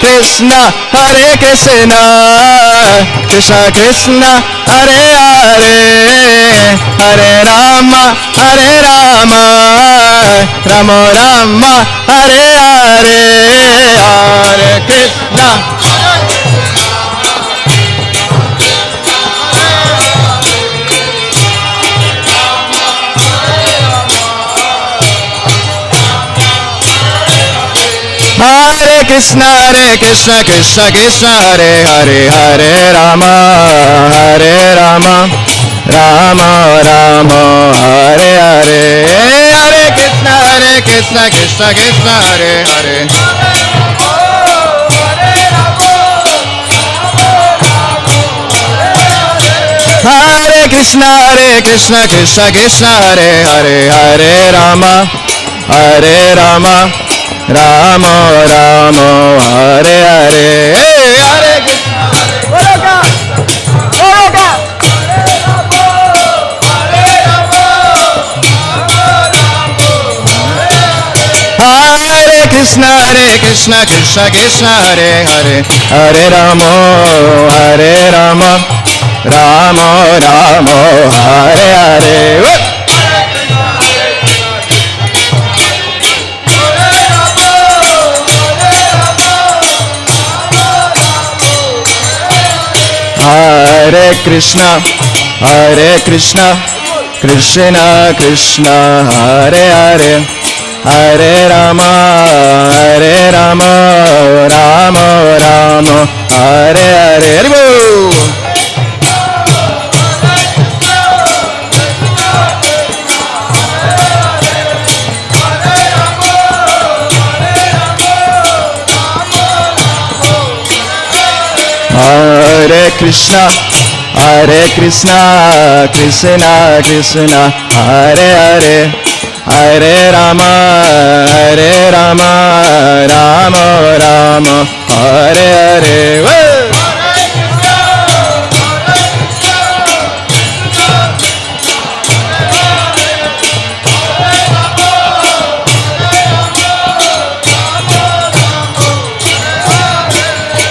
Krishna, Hare Krishna, Krishna Krishna, Hare Hare, Hare Rama, Hare Rama, Rama Rama, Hare Hare, Hare Krishna. Hare Krishna, Krishna Krishna, Hare Hare, Hare Rama, Rama Rama, Hare Hare, Hare Krishna, Krishna Krishna, Hare Hare. Hare Krishna, Krishna Krishna, Hare Hare, Hare Rama, Rama Rama, Hare Hare, Hare Krishna, Hare Krishna, Krishna, Hare Hare, Hare Rama, Rama Rama, Hare Hare. Hare Krishna, Krishna Krishna, Hare Hare, Hare Rama, Rama Rama, Hare Hare. Hare Krishna, Krishna Krishna, Hare Hare, Hare Rama, Rama Rama, Hare Hare.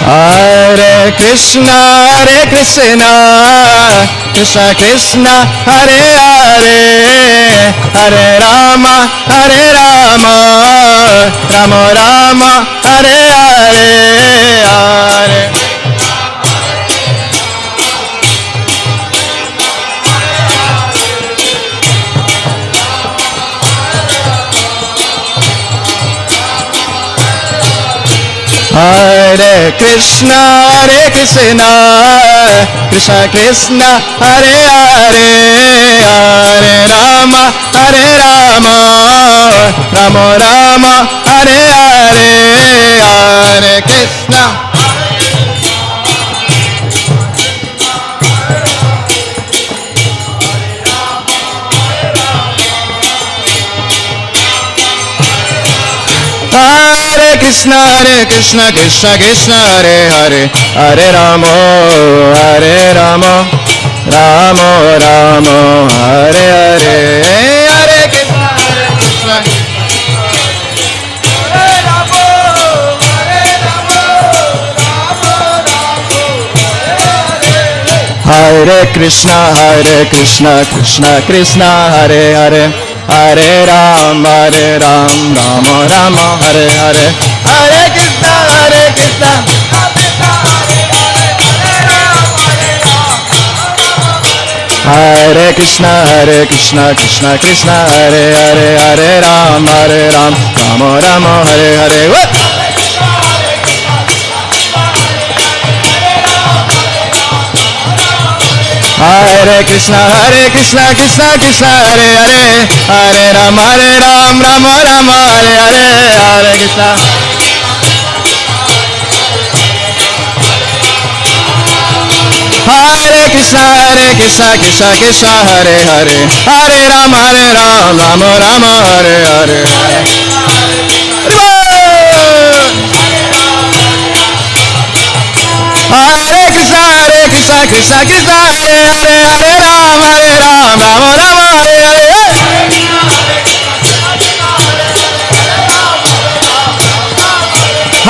Hare Krishna, Krishna Krishna, Hare Hare, Hare Rama, Rama Rama, Hare Hare, Hare. Hare Krishna, Krishna Krishna, Hare Hare, Hare Rama, Rama Rama, Hare Hare, Hare Krishna. Hare Krishna, Krishna Krishna, Hare Hare, Hare Rama, Rama Rama, Hare Hare, Hare Krishna, Krishna. Hare Krishna, Krishna Krishna, Hare Hare, Hare Ram, Rama Rama, Hare Hare, Hare Krishna, Krishna. Hare Krishna, Krishna Krishna, Hare Hare, Hare Ram, Rama Rama, Hare Hare. Hare Krishna, Krishna Krishna, Hare Hare, Hare Ram, Rama Rama, Hare Hare, Hare Krishna. Hare Krishna, Krishna, Hare Hare, Hare Ram, Rama Rama, Hare Hare. Hare Krishna, Krishna, Hare Hare, Hare Ram, Rama Rama, Hare Hare.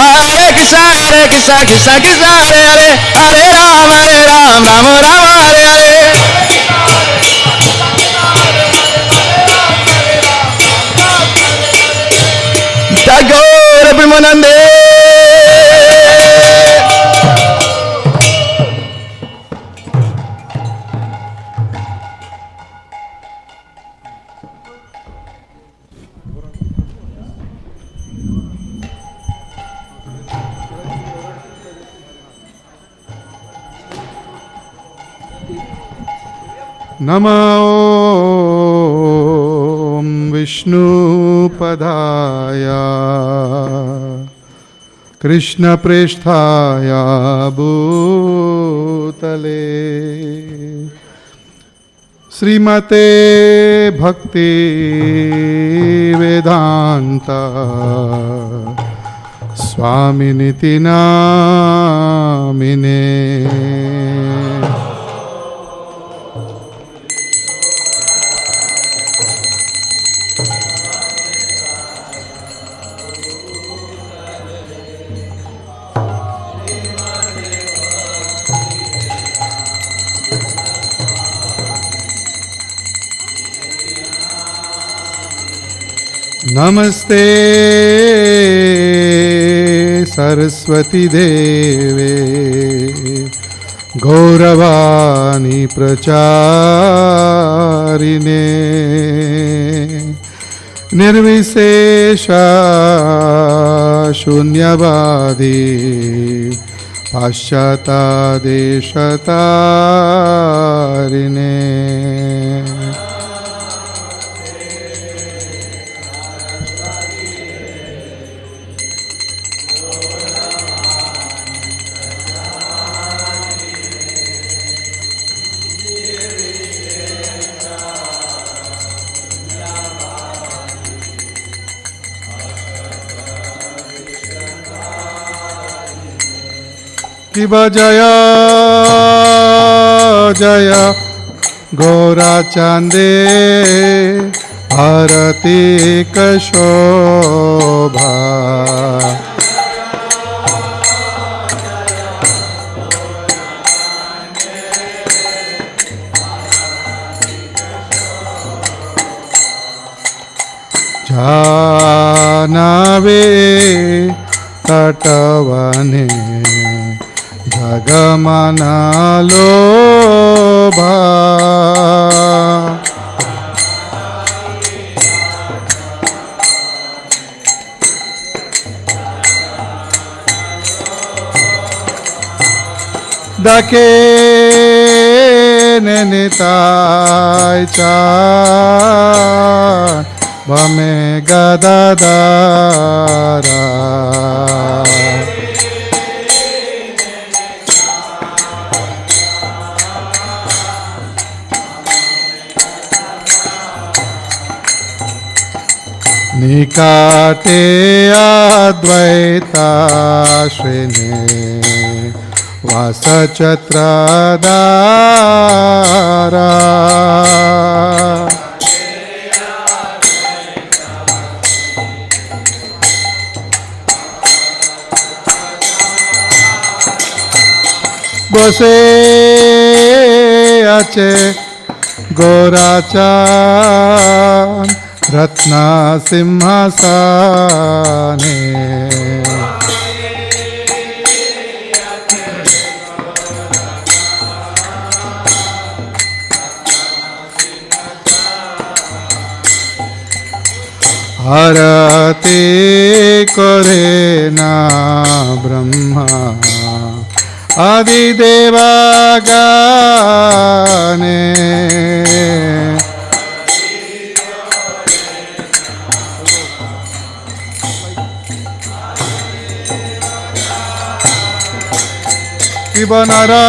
Hare Krishna, Krishna Krishna Krishna Hare Hare Hare Rama Rama Rama Hare Hare Tagore Premanande Namo Vishnu Padaya Krishna Preshthaya Bhutale Srimate Bhakti Vedanta Swaminiti Namine Namaste Saraswati Deve Gauravani Pracharine Nirvisesha Shunyavadi Paschata Deshatarine Shiva Jaya Jaya Gaurachande Bharati Kashobha Janave Tatavane Jagamana Lobha Dake Nenitai Chan Bame Gadadara Nikate Advaita Shrine Vasachhatradara Bose Ache Gorachan Ratna Simhasane Harate Korena Brahma Adideva Gane Kibanara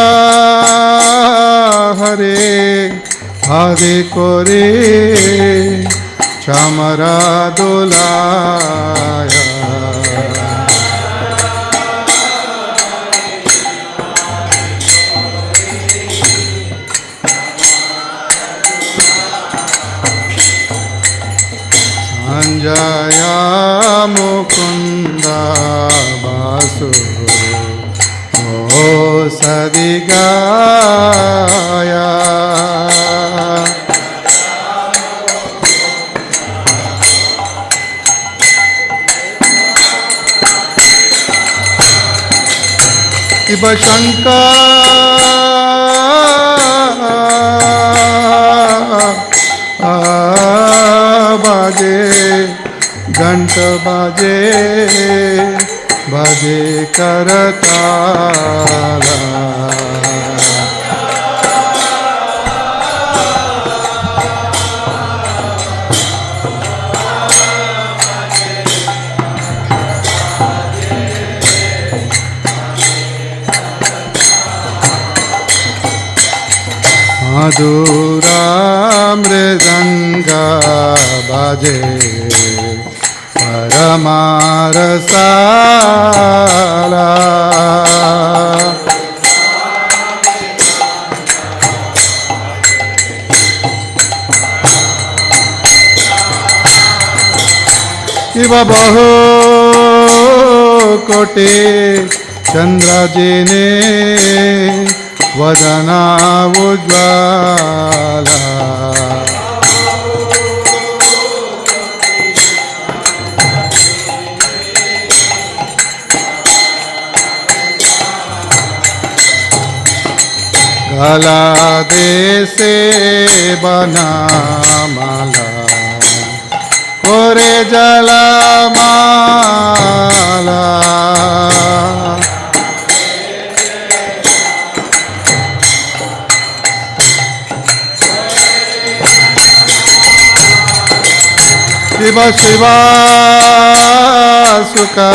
Hare Hare Kore Chamara Dolaya Sanjaya Mukunda Basu सदि गाया शिव शंकर बाजे घंट बाजे बाजे करताला मधुरा मृदंगा बाजे परमारसाला शिव बहु कोटि चंद्र जिने वदना उज्ज्वला गला देसे बना माला कोरे जला माला शिव शिवा सुका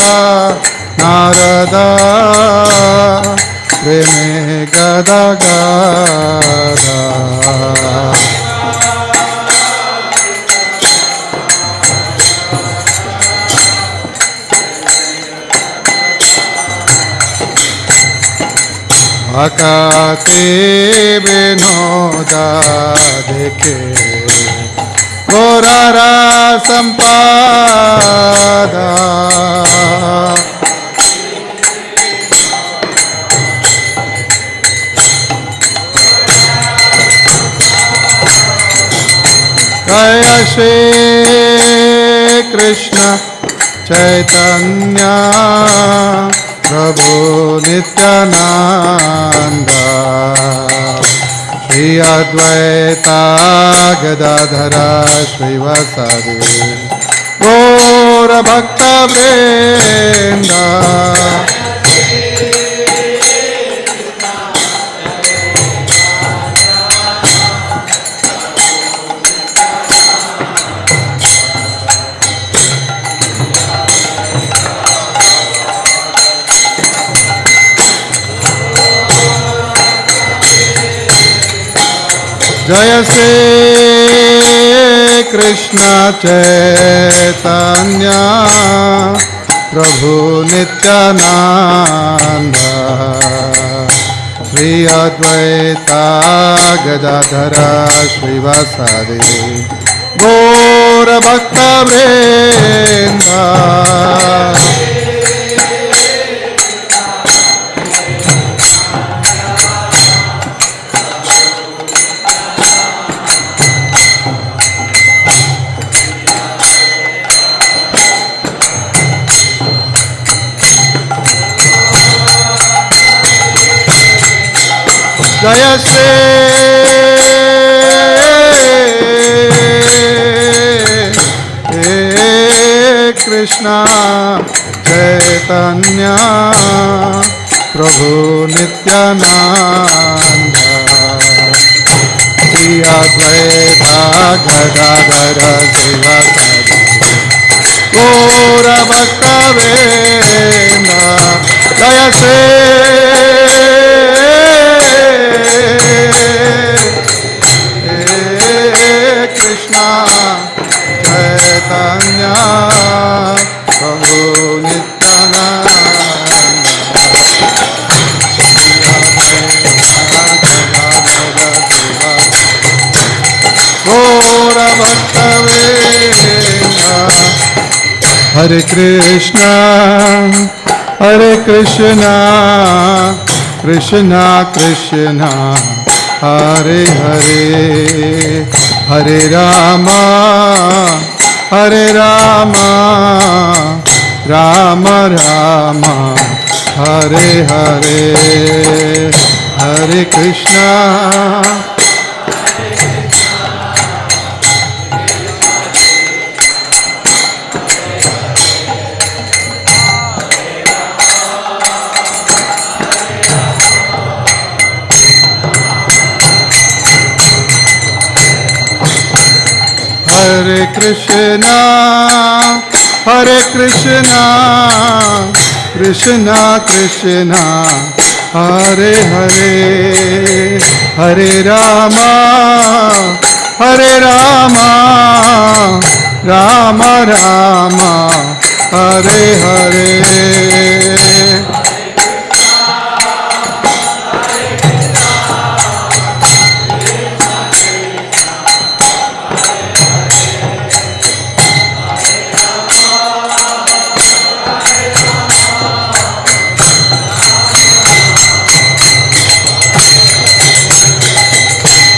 नारदा प्रेमे गदा गदा आकाते विनोदा देखे गोरारा संपादा जय श्री कृष्ण चैतन्य प्रभु नित्यानंद श्री अद्वैता गदाधर श्रीवासादि गौर भक्त वृंद जय श्री कृष्ण चैतन्य प्रभु नित्यानंद श्री अद्वैता गदाधर श्रीवासादि गौर भक्त वृंद जय श्री कृष्ण चैतन्य प्रभु नित्यानंद श्री अद्वैता गदाधर श्रीवासादि गौर भक्त वृंद जय श्री कृष्ण चैतन्य प्रभु नित्यानंद गौर भक्त वृंद हरे Krishna Krishna Krishna Hare Hare Hare Rama Hare Rama Rama Rama Hare Hare Hare Krishna Hare Krishna, Hare Krishna, Krishna Krishna, Hare Hare, Hare Rama, Hare Rama, Rama Rama, Hare Hare.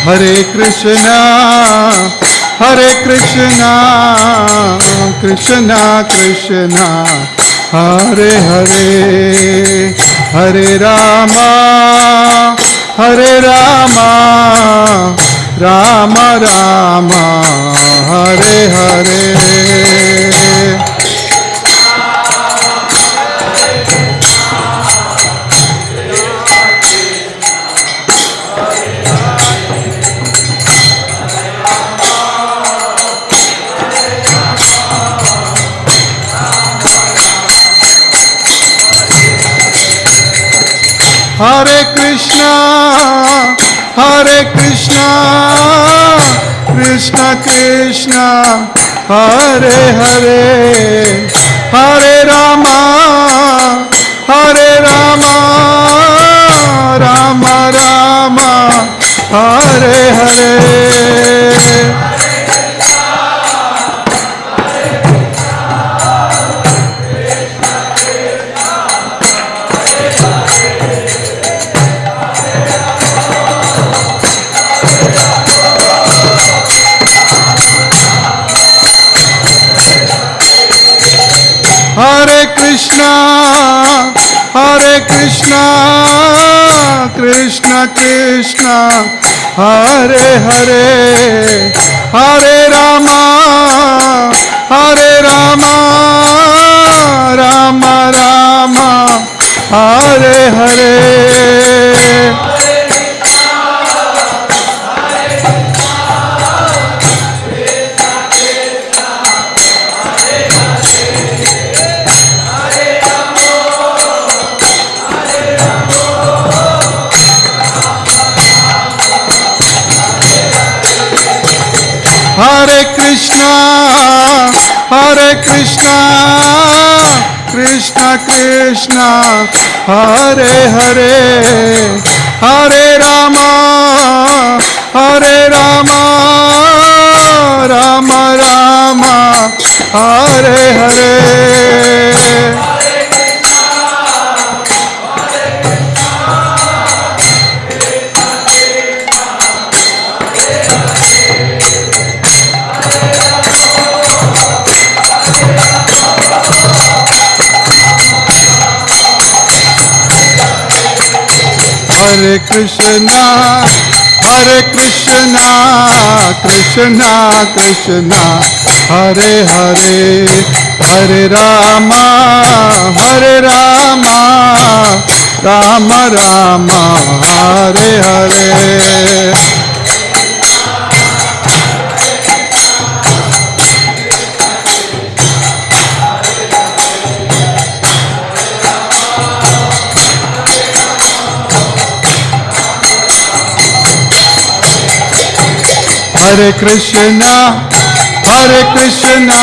Hare Krishna, Hare Krishna, Krishna Krishna, Hare Hare, Hare Rama, Hare Rama, Rama Rama, Hare Hare. Hare Krishna, Hare Krishna, Krishna Krishna, Hare Hare, Hare Rama, Hare Rama, Rama Rama, Hare Hare. Hare Krishna, Hare Krishna, Krishna Krishna, Hare Hare, Hare Rama, Hare Rama, Rama Rama, Hare Hare. Hare Krishna, Hare Krishna, Krishna Krishna, Hare Hare, Hare Rama, Hare Rama, Rama Rama, Hare Hare. Hare Krishna, Hare Krishna, Krishna Krishna, Hare Hare, Hare Rama, Hare Rama, Rama Rama, Hare Hare. Hare Krishna, Hare Krishna,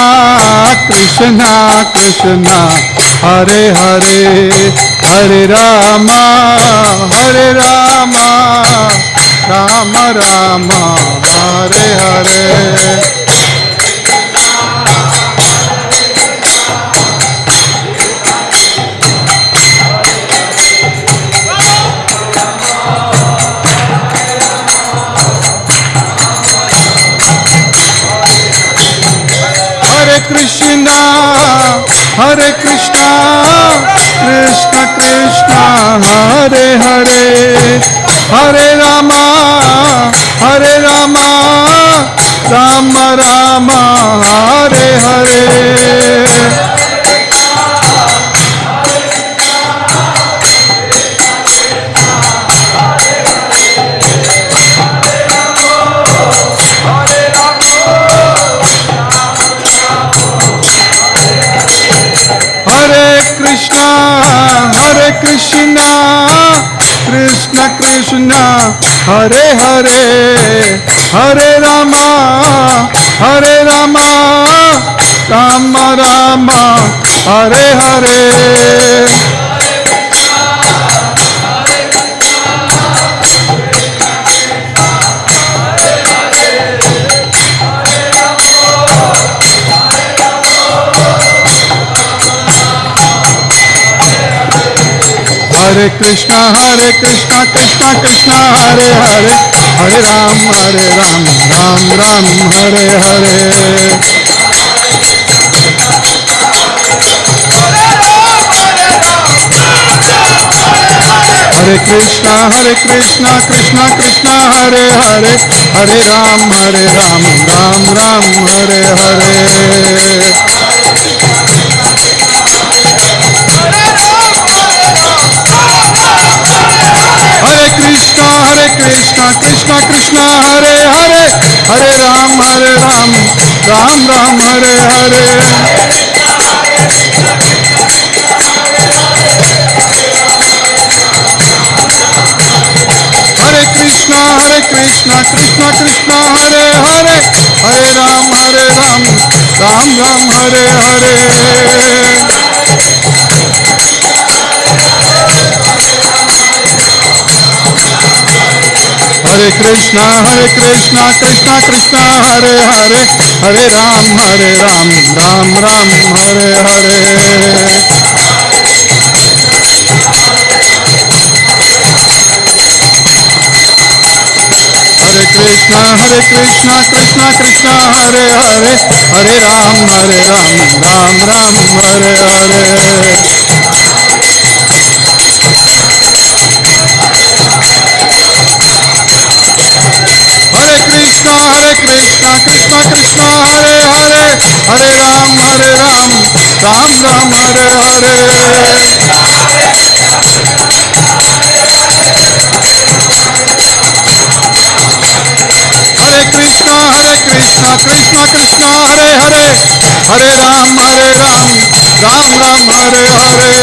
Krishna Krishna, Hare Hare, Hare Rama, Hare Rama, Rama Rama, Hare Hare. Krishna, Hare Krishna, Krishna Krishna, Hare Hare, Hare Rama, Rama Rama, Hare Hare. Hare Krishna, Krishna Krishna, Hare Hare, Hare Rama, Rama Rama, Hare Hare. Hare Krishna, Krishna Krishna, Hare Hare, Hare Ram, Ram Ram, Hare Hare. Hare Krishna, Krishna Krishna, Hare Hare, Hare Ram, Ram Ram, Hare Hare. Hare Krishna, Krishna Krishna, Hare Hare, Hare Ram, Ram Ram, Hare Hare. Hare Krishna, Krishna Krishna, Hare Hare, Hare Ram, Ram Ram, Hare Hare. Hare Krishna, Krishna Krishna, Hare Hare, Hare Ram, Ram Ram, Hare Hare. Hare Krishna, Krishna Krishna, Hare Hare, Hare Ram, Ram Ram, Hare Hare. Hare Krishna, Krishna Krishna, Hare Hare, Hare Ram, Ram Ram, Hare Hare. Hare Krishna, Krishna Krishna, Hare Hare, Hare Ram, Ram Ram, Hare Hare. Hare Krishna, Krishna Krishna, Hare Hare, Hare Ram, Ram Ram, Hare Hare.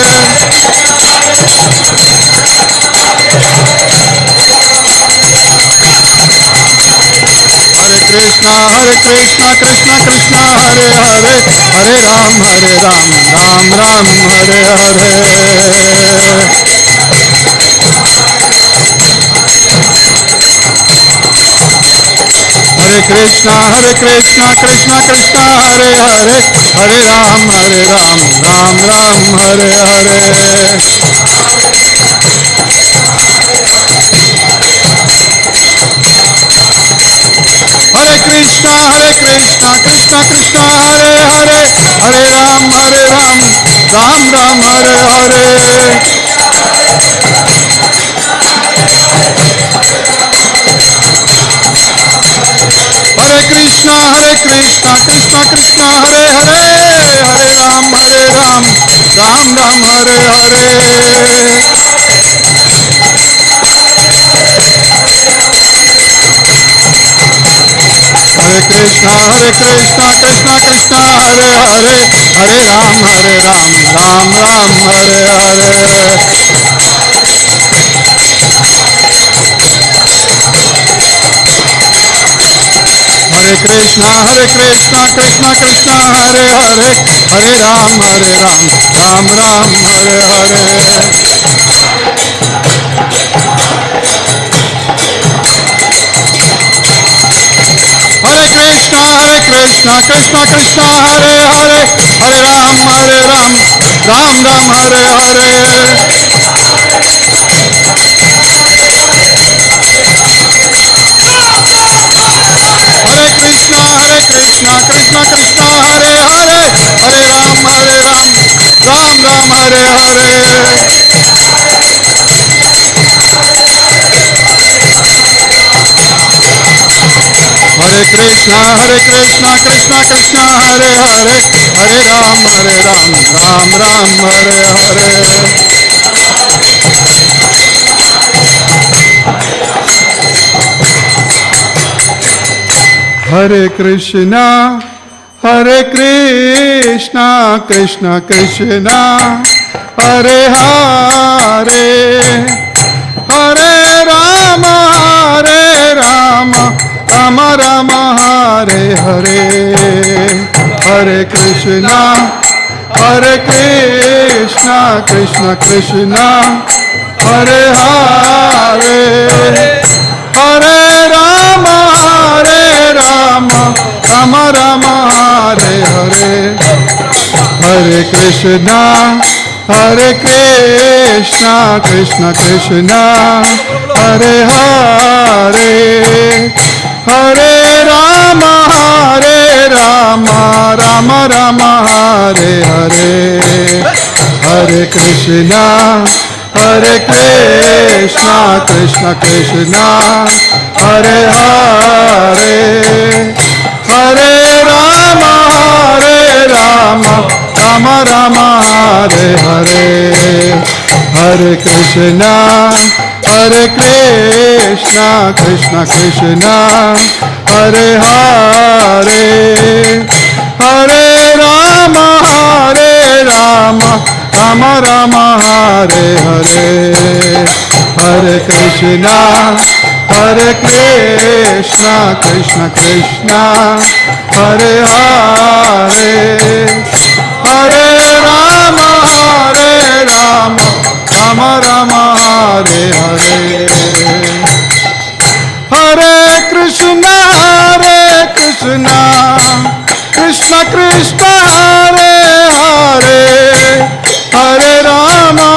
Hare Krishna, Krishna Krishna, Hare Hare, Hare Ram, Ram Ram, Hare Hare. Hare Krishna, Krishna Krishna, Hare Hare, Hare Ram, Ram Ram, Hare Hare. Hare Krishna, Krishna Krishna, Hare Hare, Hare Ram, Ram Ram, Hare Hare. Hare Krishna, Krishna Krishna, Hare Hare, Hare Ram, Ram Ram, Hare Hare. Hare Krishna, Krishna Krishna, Hare Hare, Hare Ram, Ram Ram, Hare Hare. Hare Krishna, Krishna Krishna, Hare Hare, Hare Ram, Ram Ram, Hare Hare. Hare Krishna, Krishna Krishna Krishna Hare Hare Hare Ram Ram Ram Hare Hare Hare Krishna Krishna Krishna Hare Hare Hare Ram Ram Ram Hare Hare Hare Krishna Krishna Krishna Hare Hare Hare Rama Rama Rama Hare Hare Hare Krishna Krishna Krishna Hare Hare Hare Rama Rama Rama Hare Hare Hare Krishna Krishna Krishna Hare Hare Hare Rama Rama Rama Hare Hare Hare Krishna Krishna Krishna Hare Hare Hare Rama Rama Rama Hare Hare Hare Krishna Krishna Krishna Hare Hare Hare Rama Rama Rama Hare Hare Hare Krishna Krishna Krishna Hare Hare Hare Rama Rama Rama Hare Hare Hare Krishna Krishna Krishna Hare Hare Hare Rama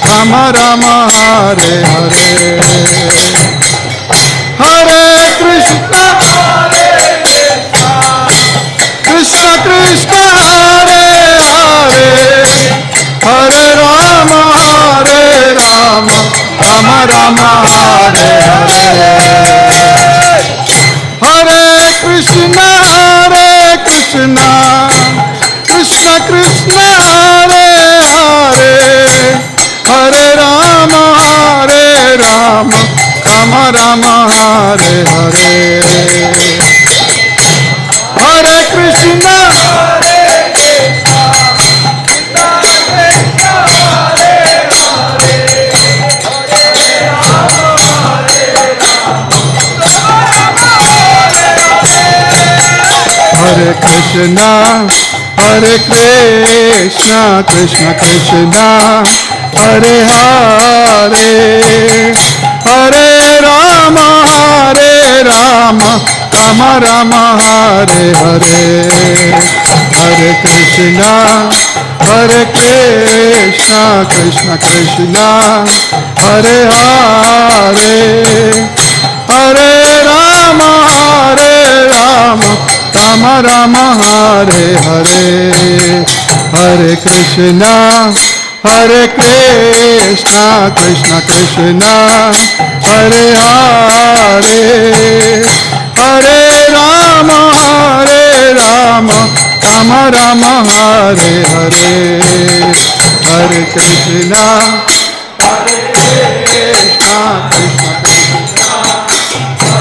Rama Rama Hare Hare Hare Krishna Krishna Krishna Hare Hare Hare Rama Rama Rama Hare Hare Hare Krishna Krishna Krishna Hare Hare Hare Rama Rama Rama Hare Hare Hare Krishna Hare Krishna Krishna Krishna Hare Hare Hare Rama Rama Rama Hare Hare Hare Krishna Krishna Krishna Hare Hare Hare Rama Rama Rama Hare Hare Hare Krishna Krishna Krishna Hare Hare Hare Rama Rama Rama Hare Hare Hare Krishna Krishna Krishna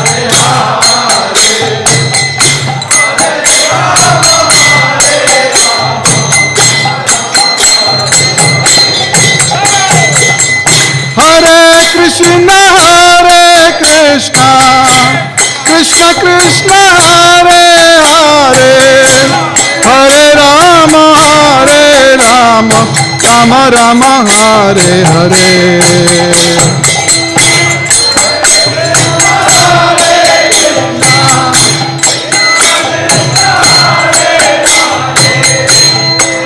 Hare Hare Hare Krishna Krishna Krishna Hare Hare Hare Rama Rama Rama Hare Hare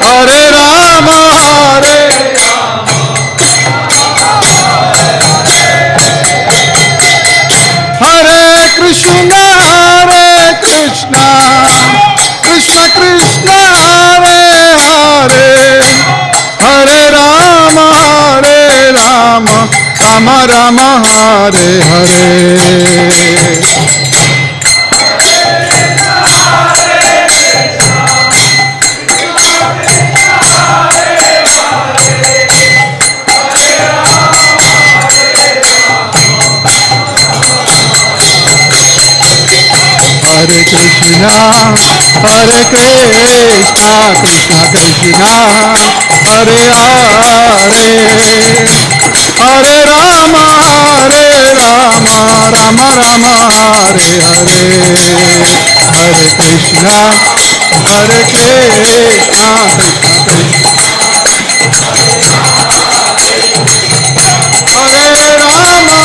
Hare Rama Hare Krishna Rama Hare Hare. Hare Krishna, Hare Krishna, Krishna Krishna, Hare Hare, Hare Rama, Rama Rama, Hare Hare, Hare Krishna, Hare Krishna, Krishna Krishna, Hare Rama.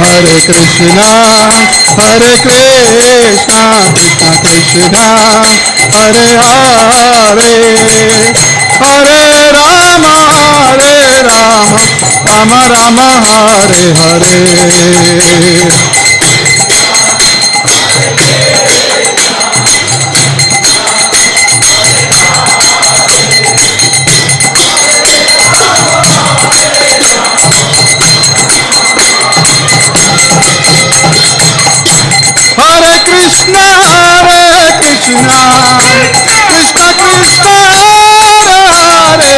Hare Krishna, Hare Krishna, Krishna Krishna, Hare Hare, Hare Rama, Rama Rama, Hare Hare. Hare Krishna, Krishna Krishna, Hare Hare,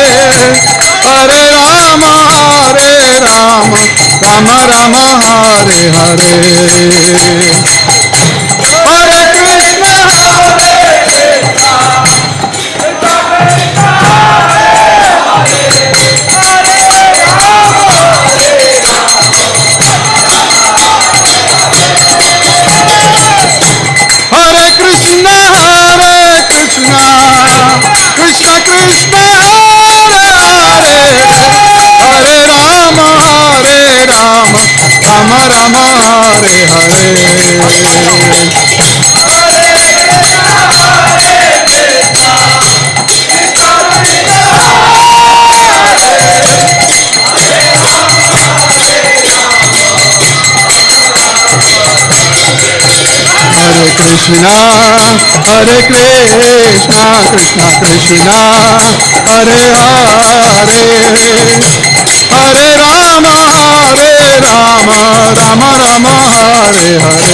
Hare Rama, Rama Rama, Hare Hare. Hare Krishna, Hare Krishna, Krishna Krishna, Hare Hare, Hare Rama, Rama Rama, Hare Hare. Hare Krishna, Hare Krishna, Krishna Krishna, Hare Hare, Hare Rama, Rama Rama, Hare Hare.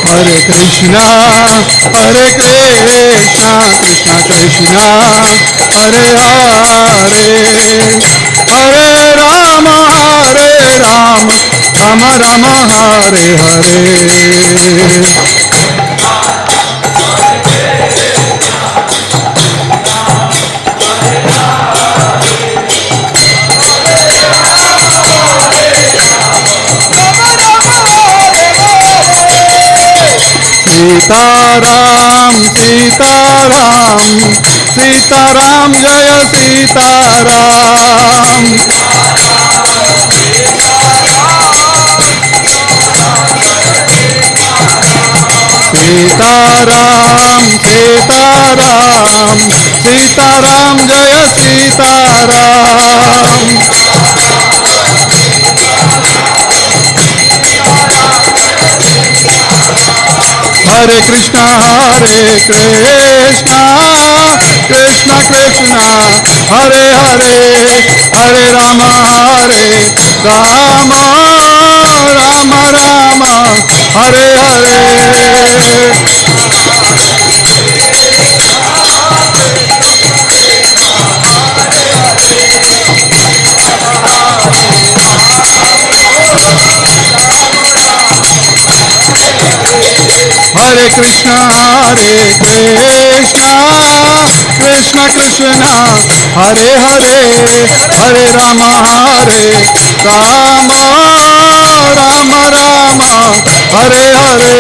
Hare Krishna, Hare Krishna, Krishna Krishna, Hare Hare, Hare Rama, Rama Rama, Hare Hare. Sitaram, Sitaram, Sitaram, Jaya Sitaram. Sitaram, Sitaram, Sitaram, Jaya Sitaram. Hare Krishna, Krishna Krishna, Hare Hare, Hare Rama, Rama Rama, Hare Hare. Hare Krishna, Krishna Krishna, Hare Hare, Hare Rama, Rama Rama, Hare Hare.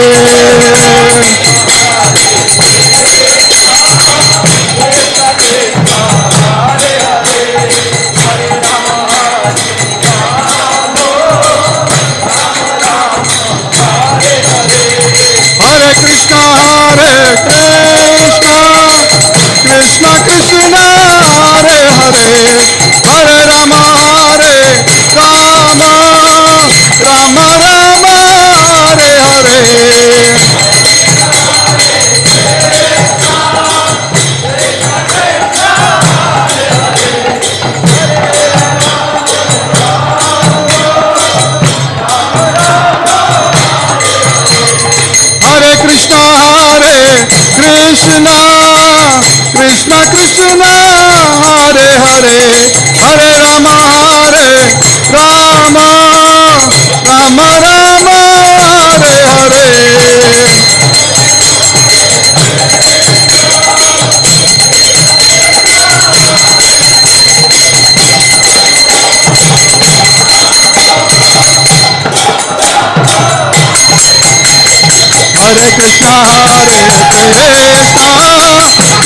Hare Krishna, Krishna Krishna, Krishna, Krishna Krishna, Hare Hare, Hare Rama, Rama, Rama Rama, Hare Hare. Hare Krishna,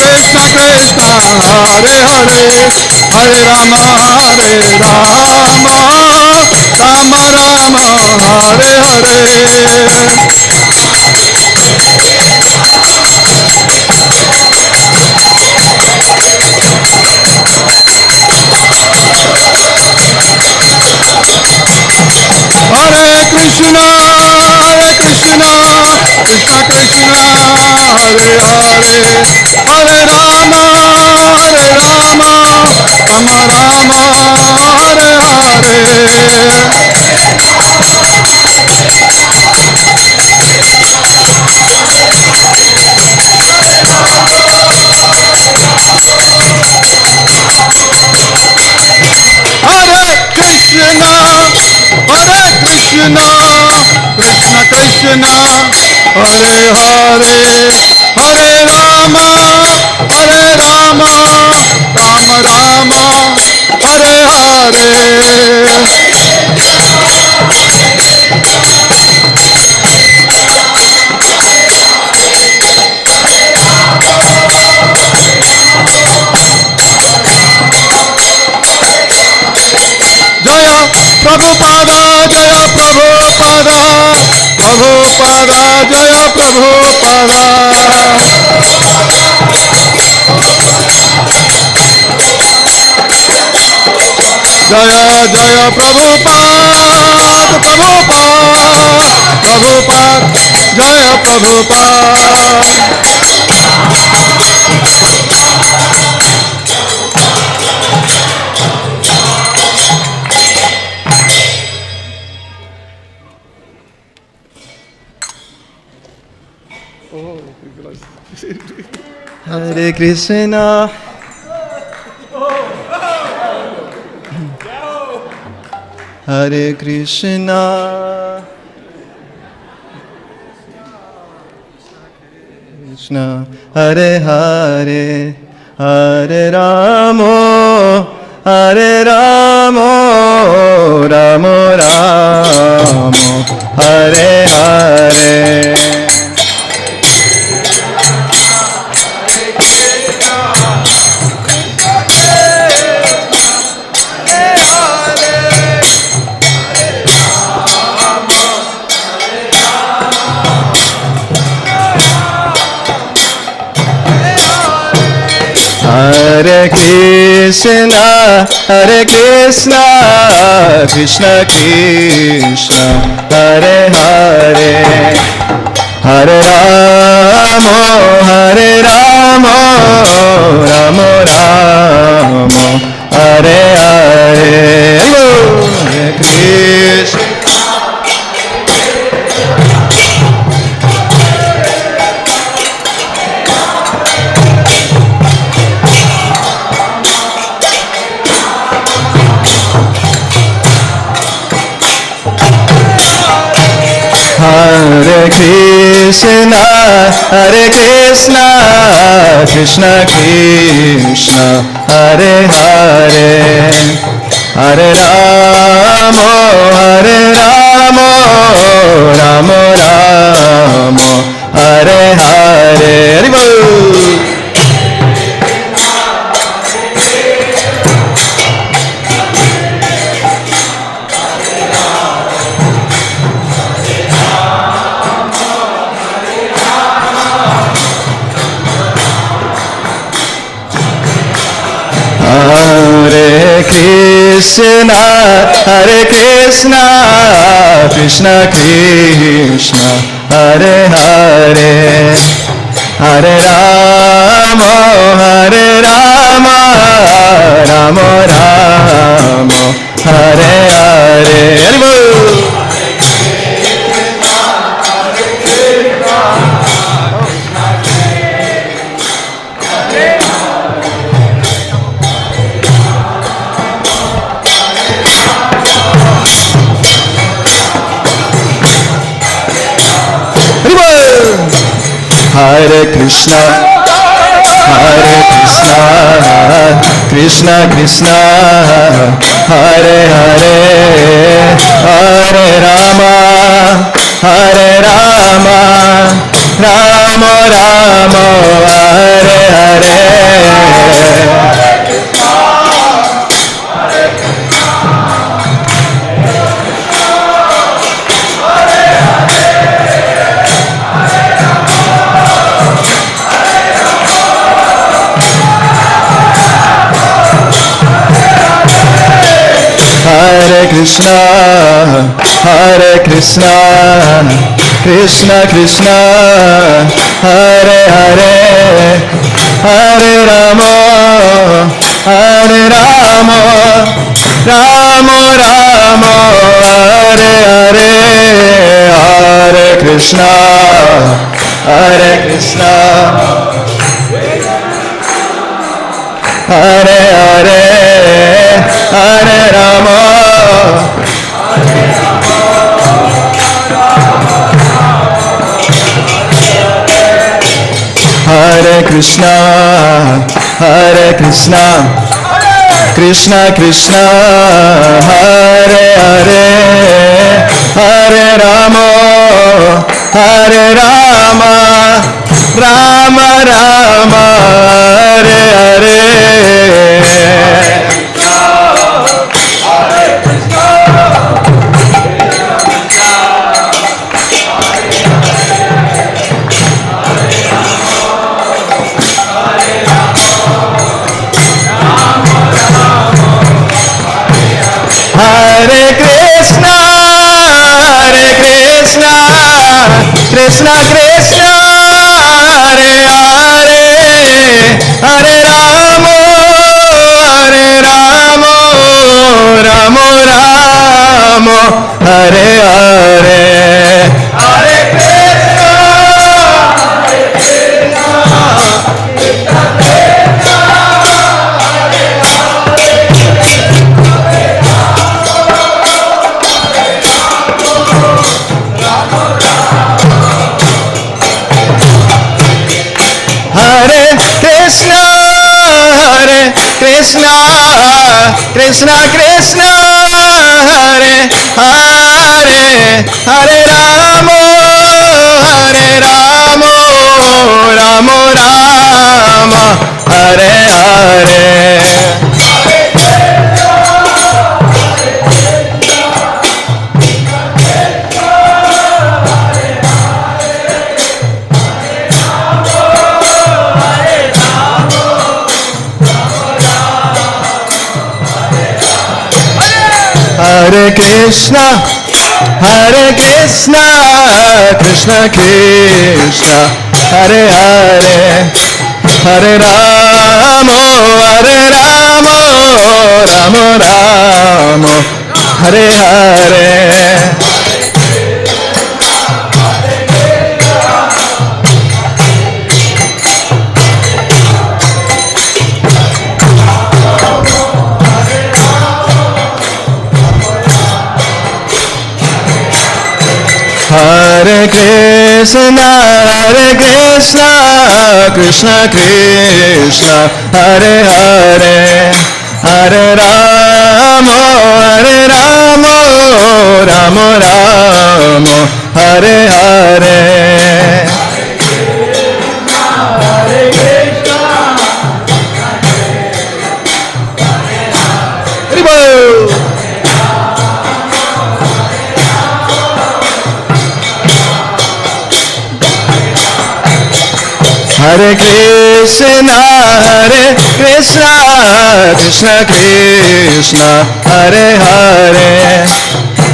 Krishna Krishna, Hare Hare, Hare Rama, Rama, Rama Rama, Hare Hare. Hare Krishna, Krishna Krishna, Hare Hare, Hare Rama, Rama, Rama Rama, Hare Hare. Hare Krishna, Krishna Krishna, Hare Hare, Hare Rama, Rama, Rama Rama, Hare Hare. Jaya Prabhupada, Jaya Prabhupada, Prabhupada, Jaya Prabhupada. Jaya Jaya Prabhupada, Prabhupada, Prabhupada, Jaya Prabhupada. Hare Krishna, Hare Krishna, Krishna Hare Hare, Hare Ramo, Hare Ramo, Ramo Ramo, Hare Hare. Hare Krishna, Krishna Krishna, Hare Hare, Hare Ramo, Hare Ramo, Ramo Ramo, Hare Hare. Hare Krishna. Hare Krishna, Krishna Krishna, Hare Hare, Hare Ramo, Hare Ramo, Ramo Ramo, Hare Hare. Hare Bol. Hare Krishna, Krishna Krishna, Hare Hare, Hare Ramo, Hare Rama, Ramo Ramo, Hare Hare. Hare Bol. Hare Krishna, Krishna Krishna, Hare Hare, Hare Rama, Rama Rama, Hare Hare. Hare Krishna, Krishna Krishna, Hare Hare, Hare Rama, Rama Rama, Hare Hare, Hare Krishna, Hare Hare, Hare Rama, Hare Krishna, Krishna Krishna, Hare Hare, Hare Rama, Rama Rama, Hare Hare. Hare Krishna, Krishna Krishna, Hare Hare, Hare Rama, Rama Rama, Hare Hare. Hare Krishna, Krishna, Krishna Krishna, Hare Hare, Hare Rama, Rama Rama, Hare Hare. Hare Krishna, Krishna Krishna, Hare Hare, Hare Rama, Rama Rama, Hare Hare. Hare Krishna, Krishna Krishna, Hare Hare, Hare Rama, Rama Rama, Hare Hare. Hare Krishna, Krishna Krishna, Hare Hare,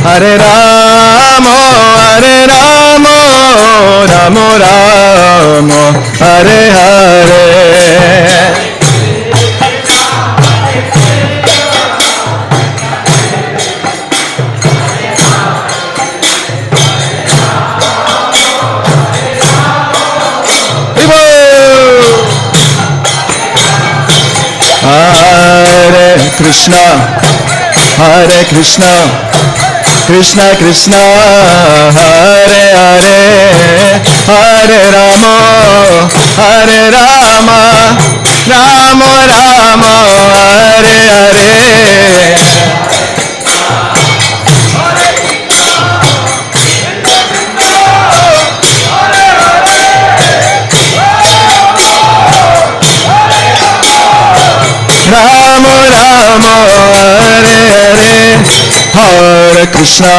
Hare Rama, Rama Rama, Hare Hare. Hare Krishna, Krishna Krishna Hare Hare Hare Rama Hare Rama Rama Rama Hare Hare Rama Rama Hare Hare Hare Krishna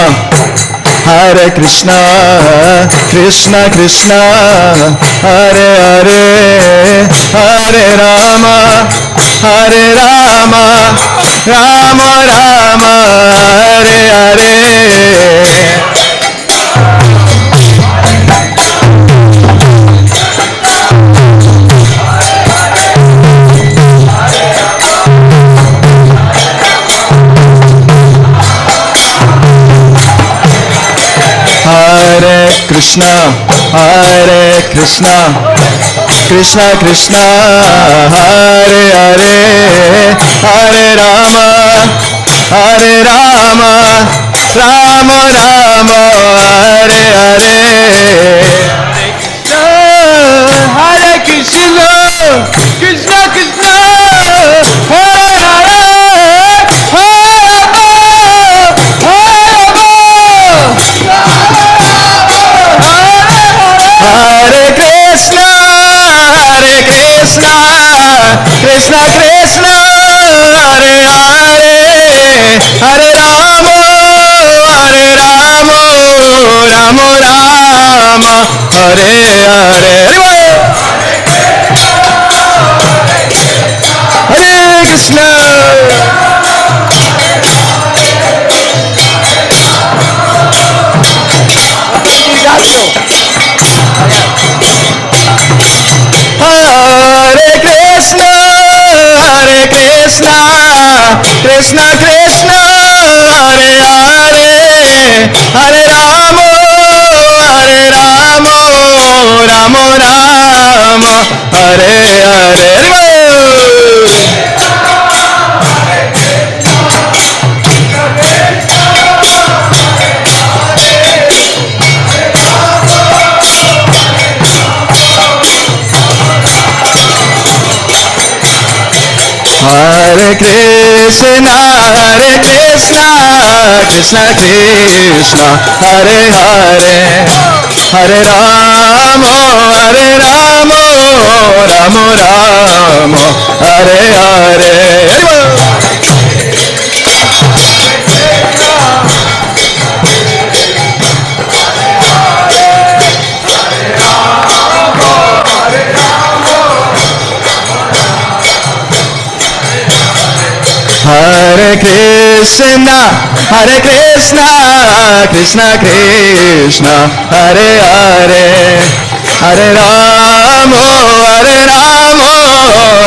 Hare Krishna Krishna Krishna Hare Hare Hare Rama Hare Rama Rama Rama Hare Hare Hare Krishna Krishna Krishna Hare Hare Hare Rama Hare Rama Rama Rama Hare Hare Hare Krishna Krishna Krishna Hare Hare Hare Krishna Krishna Krishna Hare Hare Hare Rama Hare Rama Rama Rama Hare Hare Hare Krishna Hare Krishna Krishna Krishna Hare Hare Hare Rama Hare Rama Rama Rama Hare Hare Hare Krishna Krishna Krishna Hare Hare Hare Rama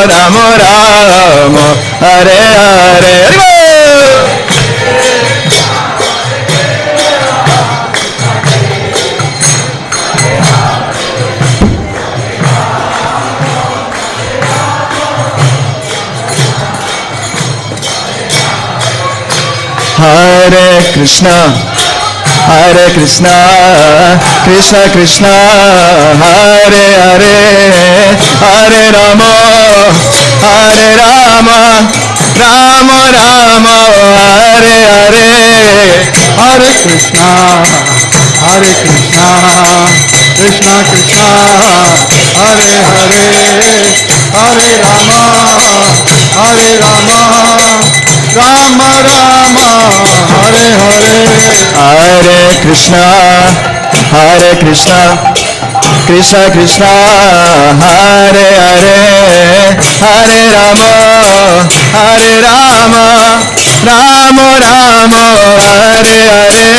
Rama Rama Hare Hare Hare Krishna Krishna Krishna Hare Hare Hare Rama Rama Rama Hare Hare Hare Krishna Krishna Krishna Hare Hare Hare Rama Rama Rama Hare Hare Hare Krishna Krishna Krishna Hare Hare Hare Rama Rama Rama Hare Hare Hare Krishna Krishna Hare Hare Hare Rama Rama Rama Hare Hare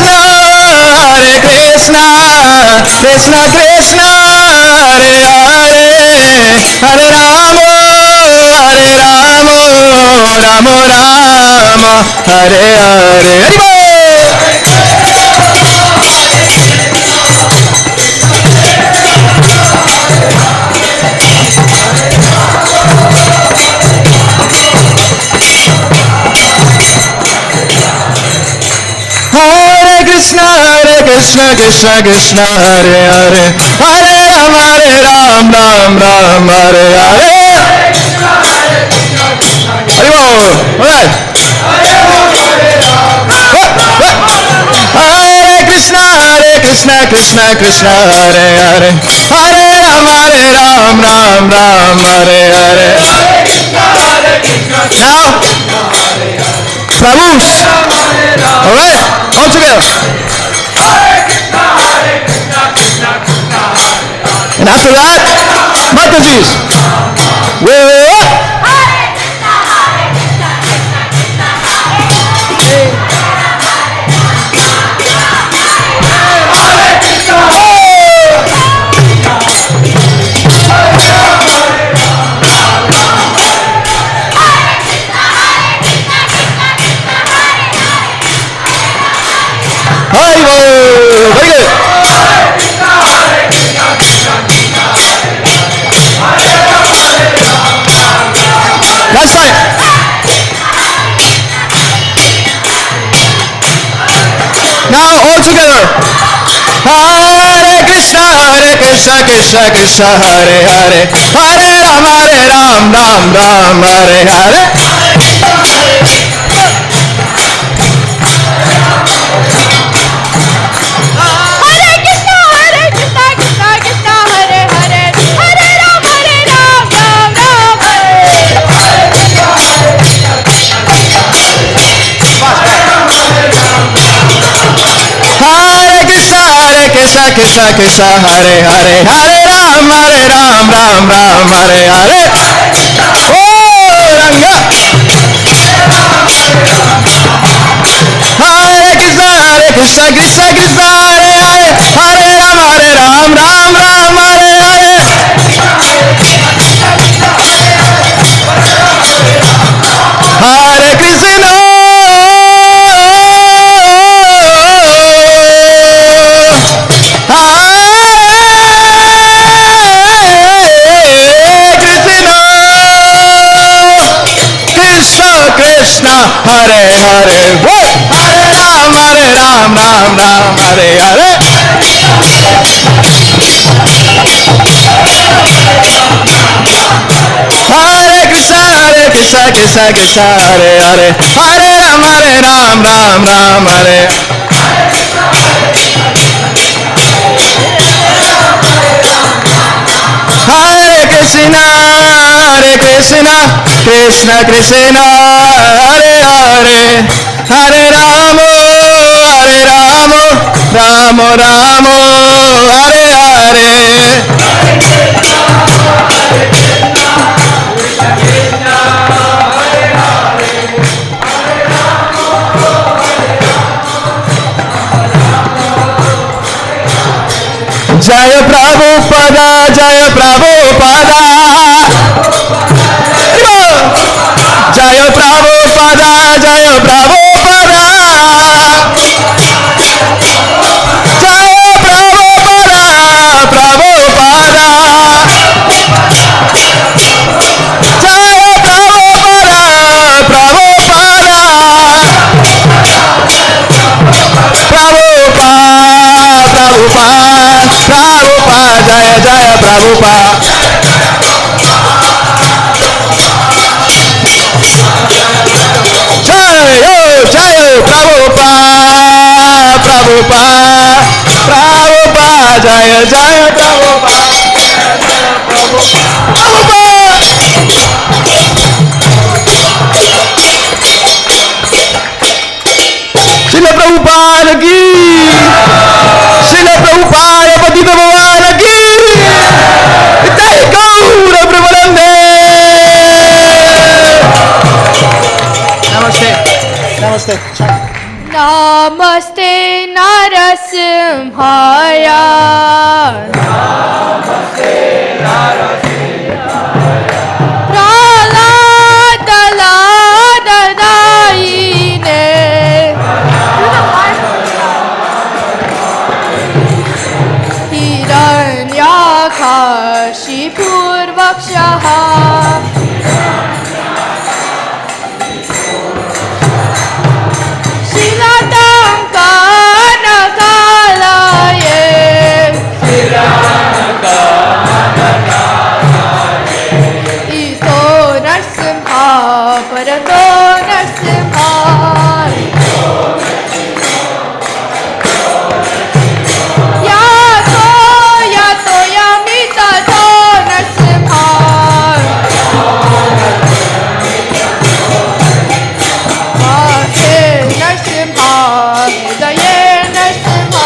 Hare Krishna Krishna Krishna Hare Hare Hare Rama Rama Rama, Hare Hare. Hare Krishna, Krishna Krishna, Hare Hare, Hare Ram, Ram Ram, Hare Hare. Alright. Hare Krishna, Krishna Krishna, Hare Hare, Hare Ram, Ram Ram, Hare Hare. Now, Prabhus. Alright, all together. And after that, Mataji's. We're up. Very good. Last time. Now all together. Hare Krishna, Krishna Krishna, Hare Hare, Hare Ram, Ram Ram, Hare Hare. Krishna Krishna, Hare Hare, Hare Ram, Ram Ram, Hare Hare. Oh, Ranga. Hare Krishna, Krishna Krishna, Hare Hare, Hare Ram, Ram Ram, Hare Hare. Hare Krishna. Krishna, Hare Hare, Hare Ram, Ram Ram, Hare Hare. Hare Krishna, Krishna Krishna, Hare Hare, Hare Ram, Ram Hare. Hare Krishna, Krishna Krishna, Hare Hare, Hare Rama, Rama Rama, Hare Hare. Jaya Prabhupada, Jaya Prabhupada. Jaya Prabhupada, Jaya Prabhupada. Jaya Prabhupada, Prabhupada. Jaya Prabhupada, Prabhupada. Prabhupada, Jaya Jaya Prabhupada. Jaya Prabhupada, Prabhupada, Jaya Jaya Prabhupada. Srila Prabhupada ki, Srila Prabhupada Patita Pavana ki, Jai Gaura Premalande. Namaste. Namaste. Namaste Narasimhaya. Namaste Narasimhaya. Prahlada षष्ठीपूर्वक्षः ईशो Narasimha परतो नरसिंहा यातो यमितो नरसिंहा हे नरसिंहा हृदये नरसिंहा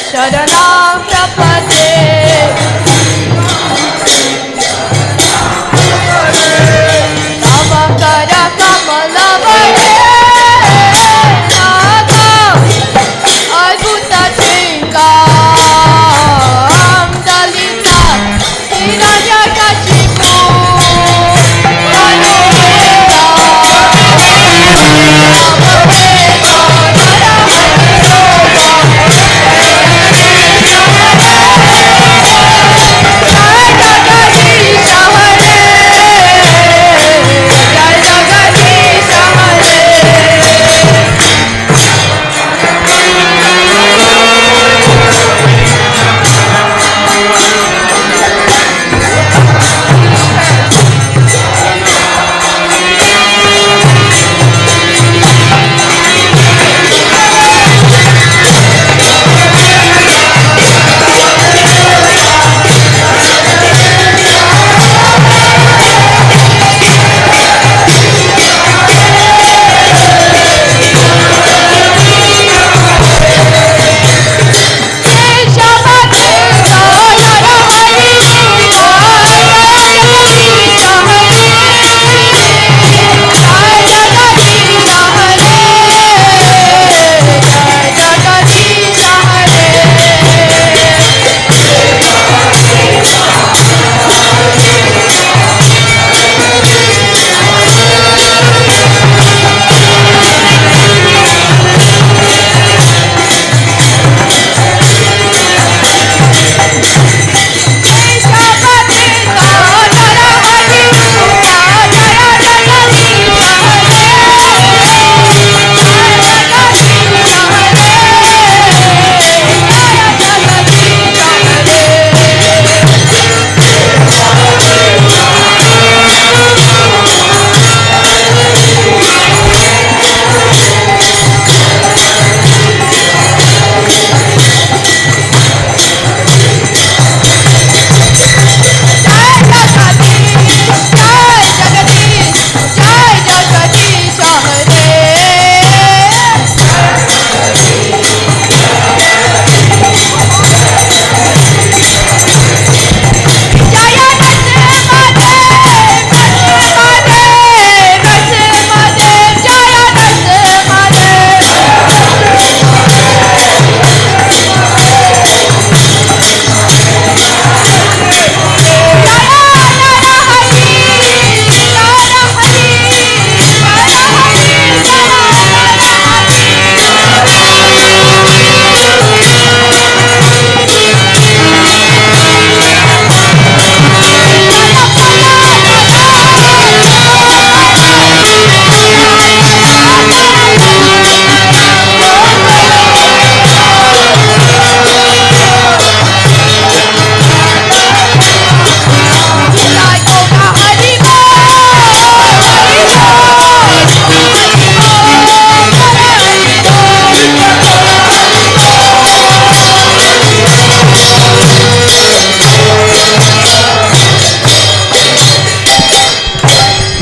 शरणं प्रपदे तव कर कमलवरे नाथ अद्भुत शृङ्गां दलिता हिरण्यकशिपु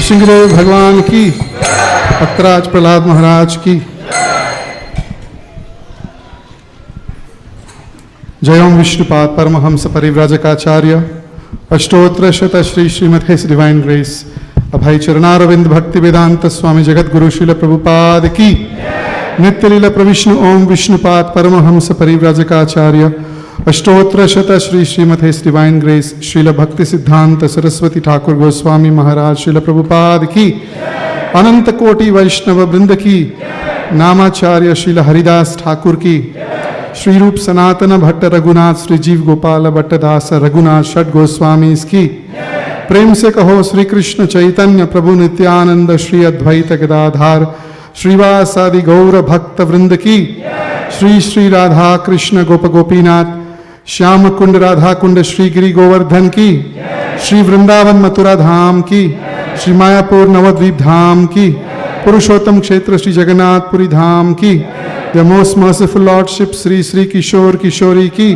सिंहदेव भगवान की, भक्तराज प्रहलाद महाराज की। जयम विष्णुपाद परमहंस परिव्राजकाचार्य अष्टोत्तर शत Shri Srimad his divine Grace Abhay Charanaravinda Bhaktivedanta वेदांत स्वामी जगत गुरु श्रील प्रभुपाद की। नित्य लीला प्रविष्णु ओम विष्णुपाद परमहंस परिव्राजकाचार्य अष्टोत्तर शत Shri Srimad his divine grace Srila Bhakti Siddhanta Saraswati Thakur Goswami महाराज श्रील प्रभुपाद की, अनंत कोटि वैष्णव वृंद की, नामाचार्य श्रील हरिदास ठाकुर की, श्री रूप सनातन भट्ट रघुनाथ श्री जीव गोपाल भट्टदास रघुनाथ षट गोस्वामी की, प्रेम से कहो श्री कृष्ण चैतन्य प्रभु नित्यानंद श्री अद्वैत गदाधार श्रीवासादि गौर भक्त वृंद की, श्री श्री राधा कृष्ण गोप गोपीनाथ श्याम कुंड राधा कुंड श्री गिरि गोवर्धन की, श्री वृंदावन मथुरा धाम की, श्री मायापुर नवद्वीप धाम की, पुरुषोत्तम क्षेत्र श्री जगन्नाथपुरी धाम की, the most merciful lordship Shri Shri Kishore Kishori की,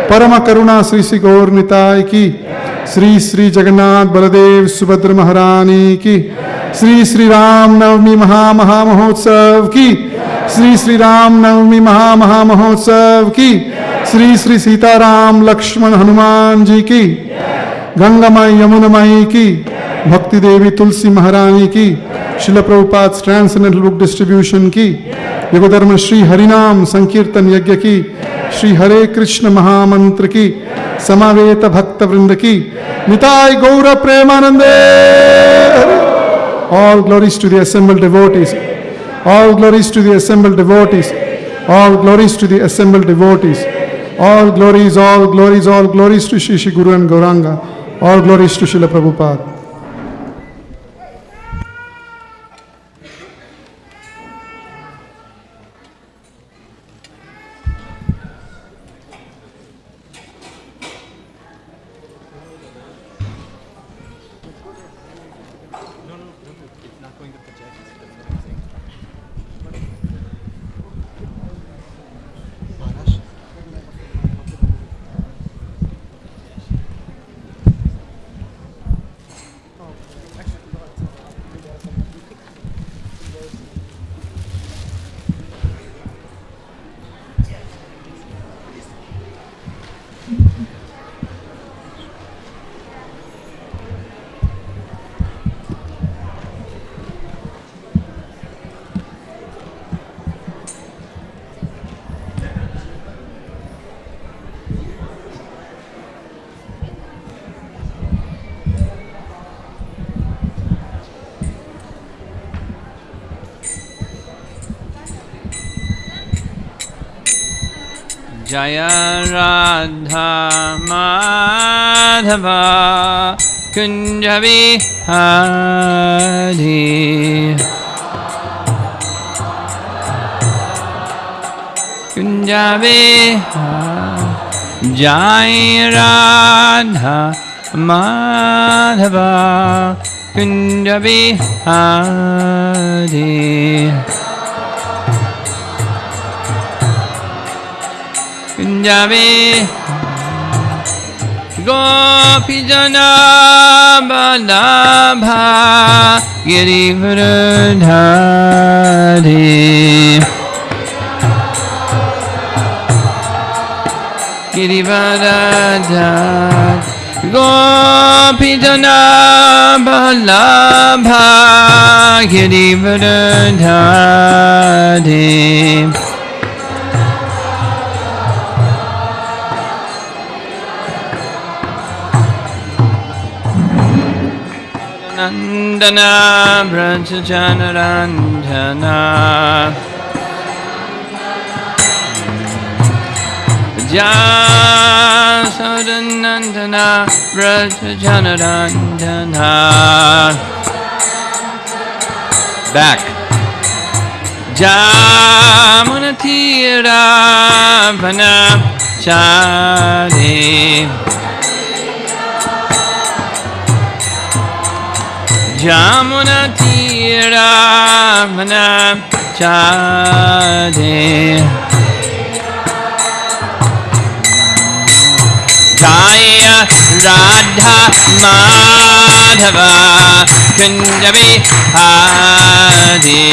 परम करुणा श्री श्री गौर निताय की, श्री श्री जगन्नाथ बलदेव सुभद्र महारानी की, श्री श्री राम नवमी महा महोत्सव की, श्री श्री राम नवमी महा महोत्सव की, श्री श्री सीताराम लक्ष्मण हनुमान जी की, गंगामाई यमुनामाई की, भक्ति देवी तुलसी महारानी की, शिल प्रभुपाद ट्रांसेंडेंटल बुक डिस्ट्रीब्यूशन की, युगधर्म श्री हरिनाम संकीर्तन यज्ञ की, श्री हरे कृष्ण महामंत्र की, समावेत भक्त वृंद की, निताय गौर प्रेमानंदे। All glories to the assembled devotees. All glories to the assembled devotees. All glories to the assembled devotees. All glories, all glories, all glories to Shri Shri Guru and Gauranga. All glories to Srila Prabhupada. Jaya Radha Madhava Kunja Vihari Kunja Vihari Jaya Radha Madhava Kunja Vihari Kunjabe Gopijana Balabha Girivardhari Girivardhari Gopijana Balabha Girivardhari Nandana Brajjanarandana Jasodanandana Brajjanarandana. Back. Jamunatira Vanachari Jamuna Tira Vanachari Jaya Radha Madhava Kunja Vihari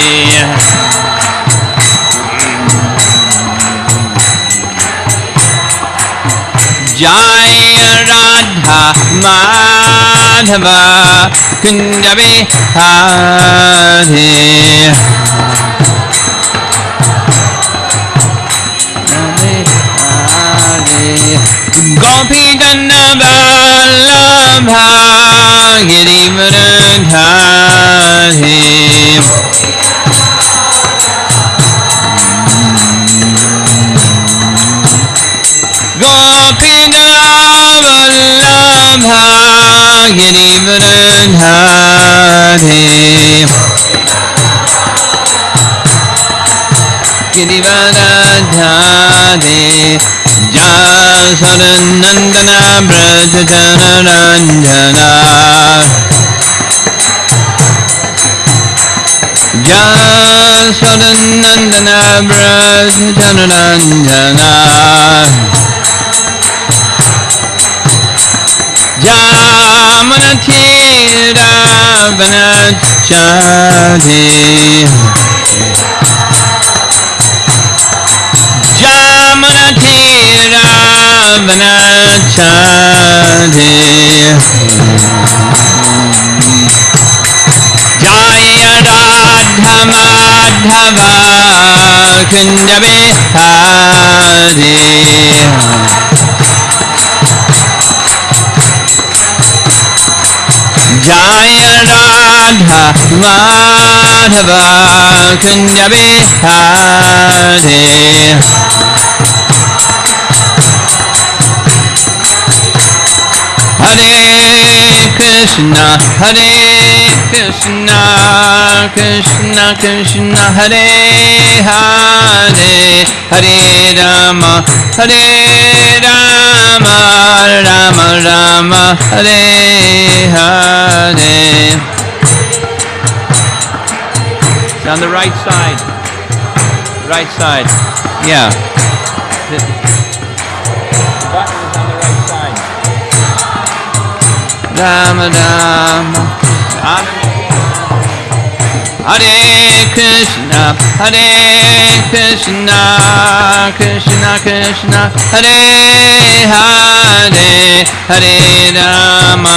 Jaya Radha Madhava Kunja Vihari Hare Jasadanandana Brajajanaranjana Jasadanandana Brajajanaranjana Jamanatira Vanachadi Jamanatira Vanachadi Jaya Radha Madhava Kunja Bihari Jaya Radha Madhava Kunja Bihari Hare Krishna Krishna Krishna Hare Hare Hare Rama Rama Rama Hare Hare. It's on the right side. Right side. Yeah. The button is on the right side. Rama Rama Hare Krishna Krishna Krishna Hare Hare Hare Rama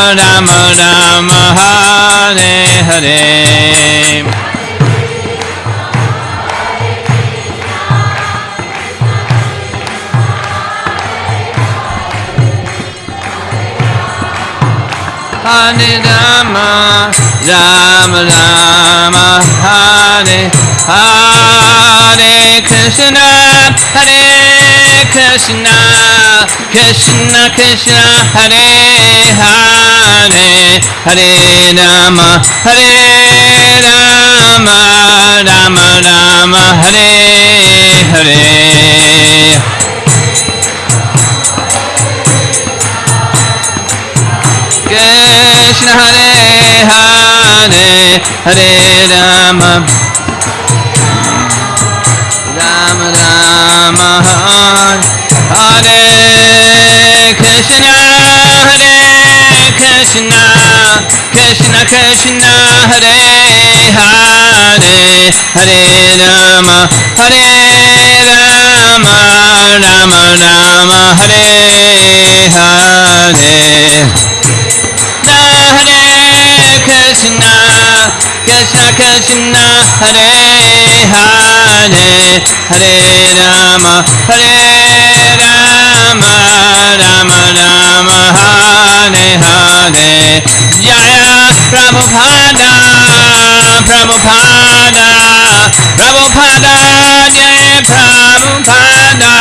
Rama Rama Hare Hare. Hare Rama Rama Hare Hare Krishna Krishna Krishna Hare Hare Hare Rama Rama Hare Hare. Krishna Hare Hare Hare Rama Rama Hare Krishna Krishna Hare Hare Hare Rama Rama Hare Hare. Hare Krishna Krishna Hare Hare Hare Rama Rama Hare Hare. Jaya Prabhupada Jaya Prabhupada. Prabhupada, Jaya Prabhupada.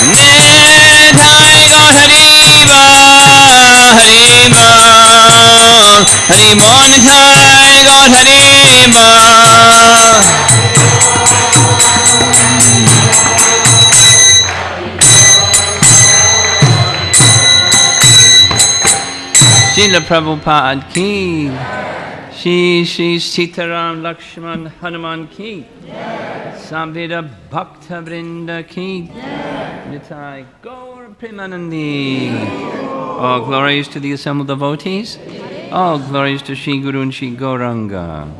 Nithai Gaur Haribo, Haribo, Nithai Gaur Haribo. Srila Prabhupada ki, Shri Sitaram Lakshman Hanuman ki, Samveda Bhakta Vrinda ki, Nitai Gaur Premanandi. All glories to the assembled devotees. All glories to Shri Guru and Shri Gauranga.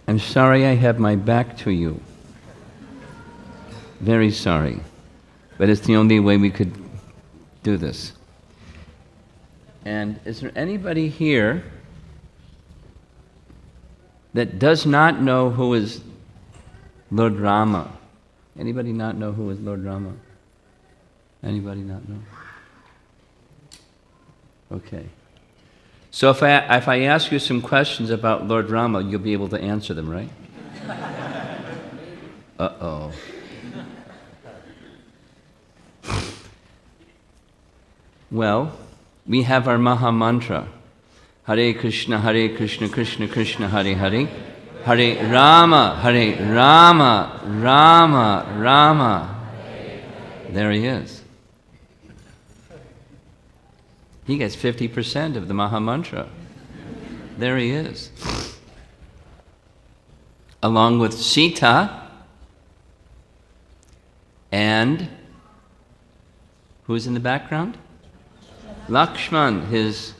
I'm sorry I have my back to you. Very sorry. But it's the only way we could do this. And is there anybody here that does not know who is Lord Rama? Anybody not know who is Lord Rama? Anybody not know? Okay. So if I ask you some questions about Lord Rama, you'll be able to answer them, right? Uh-oh. Well, we have our Maha Mantra. Hare Krishna, Krishna Krishna, Hare Hare. Hare Rama, Rama, Rama. There he is. He gets 50% of the Maha Mantra. There he is. Along with Sita and who's in the background? Lakshman, his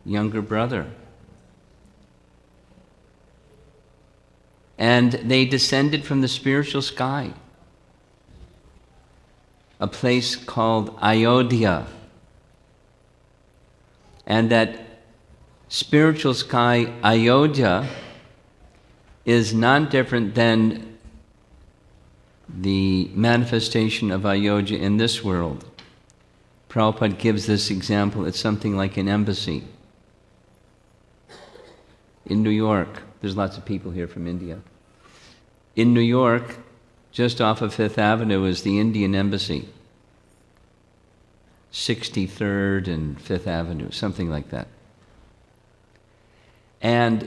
younger brother. And they descended from the spiritual sky, a place called Ayodhya. And that spiritual sky, Ayodhya, is not different than the manifestation of Ayodhya in this world. Prabhupada gives this example. It's something like an embassy. In New York, there's lots of people here from India. In New York, just off of Fifth Avenue is the Indian Embassy. 63rd and Fifth Avenue, something like that. And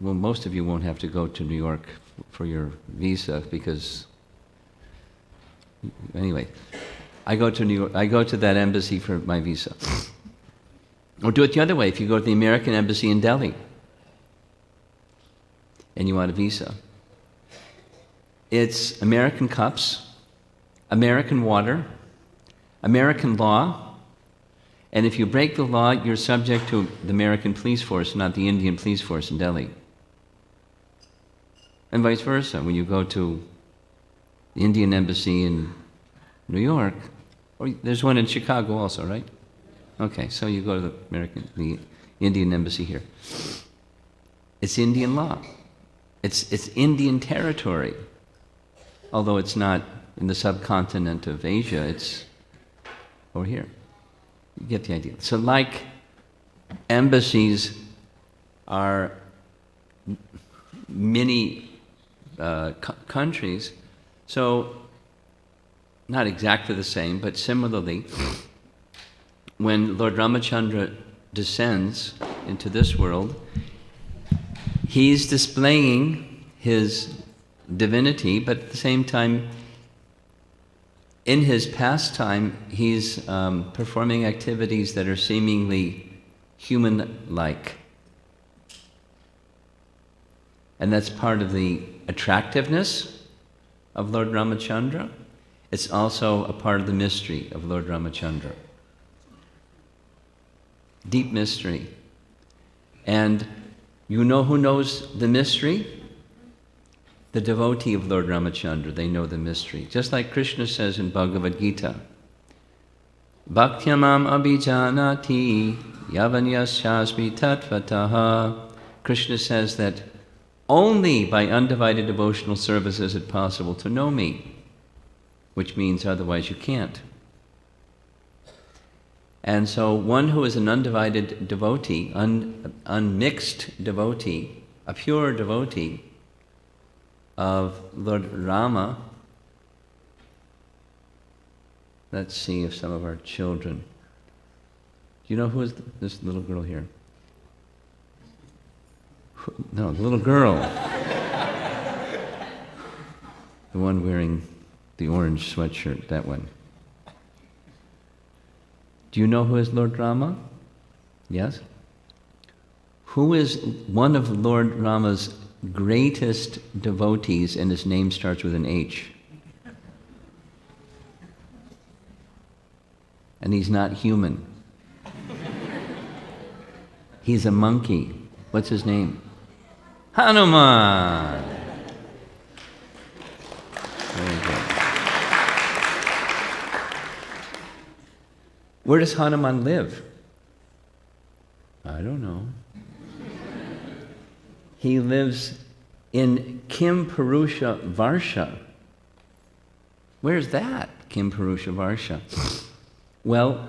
most of you won't have to go to New York for your visa because, anyway, I go to New York, I go to that embassy for my visa. Or do it the other way, if you go to the American Embassy in Delhi and you want a visa. It's American cups, American water, American law, and if you break the law, you're subject to the American police force, not the Indian police force in Delhi. And vice versa, when you go to the Indian Embassy in New York, or there's one in Chicago also, right? Okay, so you go to the Indian Embassy here. It's Indian law. It's Indian territory. Although it's not in the subcontinent of Asia, it's over here. You get the idea. So like embassies are many countries, so not exactly the same, but similarly, when Lord Ramachandra descends into this world, he's displaying his divinity, but at the same time, in his pastime, he's performing activities that are seemingly human-like. And that's part of the attractiveness of Lord Ramachandra. It's also a part of the mystery of Lord Ramachandra. Deep mystery. And you know who knows the mystery? The devotee of Lord Ramachandra. They know the mystery. Just like Krishna says in Bhagavad Gita, Bhaktyamam abhijanati yavanyasyasmi tatvataha. Krishna says that only by undivided devotional service is it possible to know me, which means otherwise you can't. And so one who is an undivided devotee, unmixed devotee, a pure devotee of Lord Rama. Let's see if some of our children. Do you know who is this little girl here? No, the little girl. The one wearing the orange sweatshirt, that one. Do you know who is Lord Rama? Yes? Who is one of Lord Rama's greatest devotees and his name starts with an H? And he's not human. He's a monkey. What's his name? Hanuman! Very good. Where does Hanuman live? I don't know. He lives in Kim Purusha Varsha. Where's that, Kim Purusha Varsha? Well,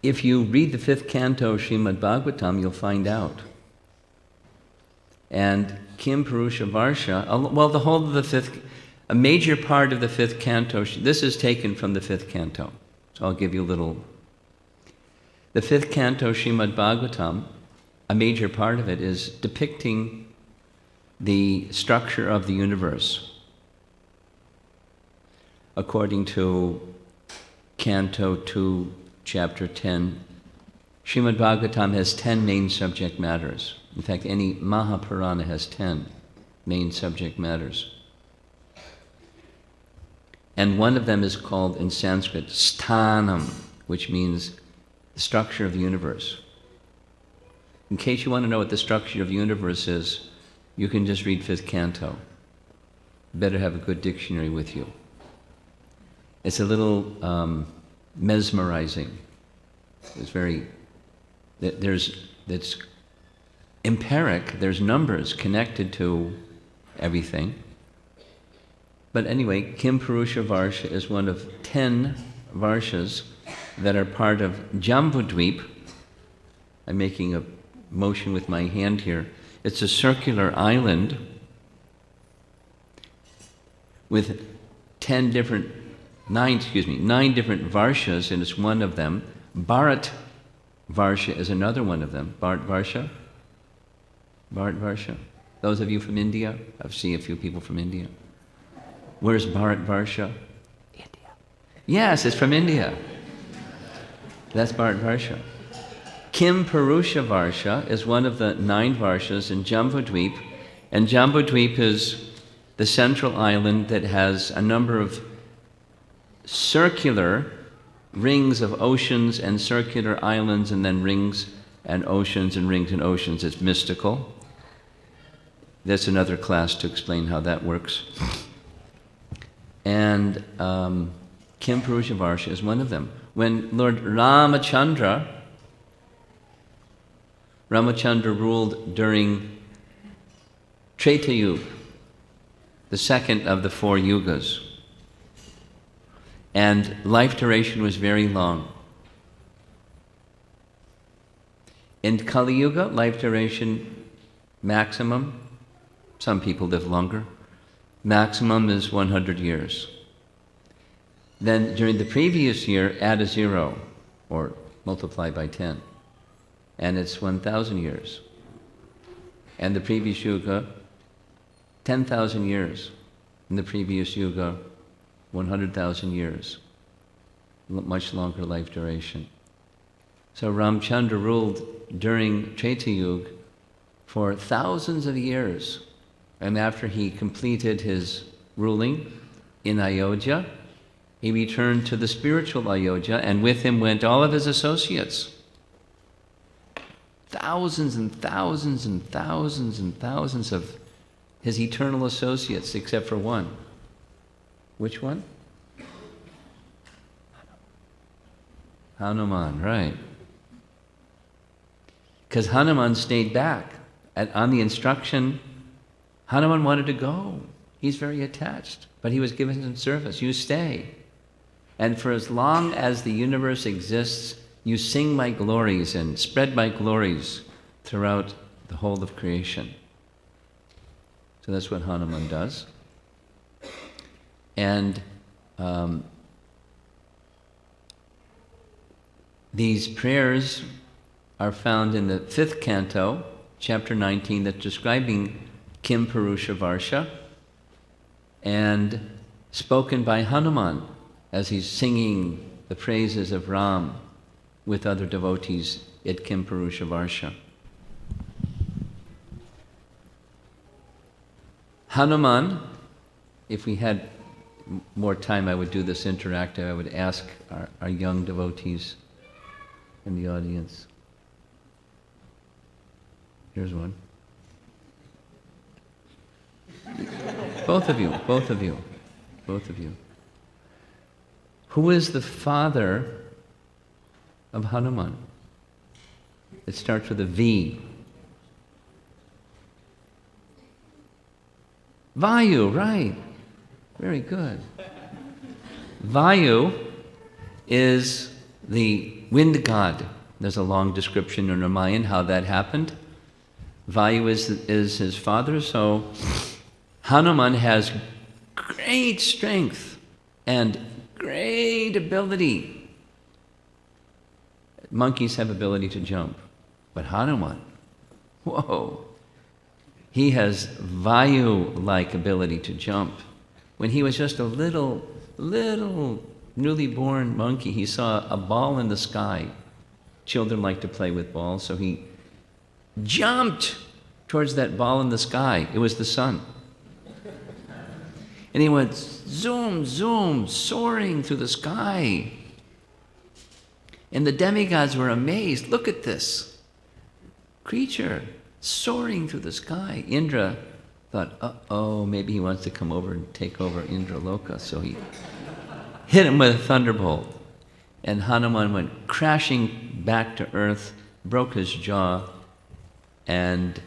if you read the 5th canto Srimad Bhagavatam, you'll find out. And Kim Purusha Varsha, well, the whole of the 5th, a major part of the 5th canto, this is taken from the 5th canto, so I'll give you a little. The 5th canto Srimad Bhagavatam, a major part of it is depicting the structure of the universe according to Canto 2, Chapter 10. Srimad Bhagavatam has 10 main subject matters. In fact, any Mahapurana has 10 main subject matters. And one of them is called in Sanskrit sthanam, which means the structure of the universe. In case you want to know what the structure of the universe is, you can just read 5th canto. Better have a good dictionary with you. It's a little mesmerizing. It's very, it's empiric, there's numbers connected to everything. But anyway, Kim Purusha Varsha is one of 10 Varshas that are part of Jambudvip. I'm making a motion with my hand here. It's a circular island with 9 different Varshas, and it's one of them. Bharat Varsha is another one of them. Bharat Varsha? Bharat Varsha? Those of you from India? I've seen a few people from India. Where's Bharat Varsha? India. Yes, it's from India. That's Bharat Varsha. Kim Purusha Varsha is one of the 9 Varshas in Jambudvip, and Jambudvip is the central island that has a number of circular rings of oceans and circular islands, and then rings and oceans and rings and oceans. It's mystical. That's another class to explain how that works. And Kim Purusha Varsha is one of them. When Lord Ramachandra ruled during Treta Yuga, the second of the 4 yugas, and life duration was very long. In Kali Yuga, life duration maximum, some people live longer, maximum is 100 years. Then during the previous year, add a 0 or multiply by 10, and it's 1,000 years. And the previous yuga, 10,000 years. In the previous yuga, 100,000 years. Much longer life duration. So Ramachandra ruled during Treta Yuga for thousands of years. And after he completed his ruling in Ayodhya, he returned to the spiritual Ayodhya, and with him went all of his associates. Thousands and thousands and thousands and thousands of his eternal associates, except for one. Which one? Hanuman, right. Because Hanuman stayed back. On the instruction, Hanuman wanted to go. He's very attached, but he was given some service. You stay. And for as long as the universe exists, you sing my glories and spread my glories throughout the whole of creation. So that's what Hanuman does. And these prayers are found in the 5th canto, chapter 19, that's describing Kim Purusha Varsha, and spoken by Hanuman as he's singing the praises of Ram with other devotees at Kimpurusha Varsha. Hanuman, if we had more time, I would do this interactive. I would ask our young devotees in the audience. Here's one. Both of you. Who is the father of Hanuman? It starts with a V. Vayu, right. Very good. Vayu is the wind god. There's a long description in Ramayan how that happened. Vayu is his father, so Hanuman has great strength and great ability. Monkeys have ability to jump, but Hanuman, whoa, he has Vayu-like ability to jump. When he was just a little newly born monkey, he saw a ball in the sky. Children like to play with balls, so he jumped towards that ball in the sky. It was the sun. And he went zoom, zoom, soaring through the sky. And the demigods were amazed. Look at this creature soaring through the sky. Indra thought, uh-oh, maybe he wants to come over and take over Indraloka. So he hit him with a thunderbolt. And Hanuman went crashing back to earth, broke his jaw, and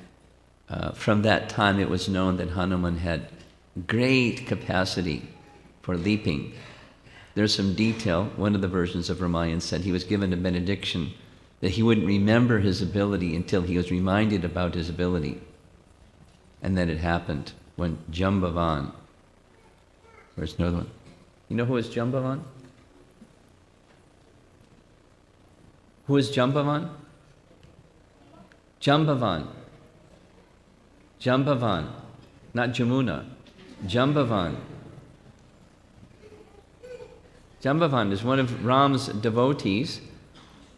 from that time it was known that Hanuman had great capacity for leaping. There's some detail. One of the versions of Ramayana said he was given a benediction that he wouldn't remember his ability until he was reminded about his ability. And then it happened when Jambavan, where's another one? You know who is Jambavan? Who is Jambavan? Jambavan. Jambavan, not Jamuna. Jambavan. Jambavan is one of Ram's devotees.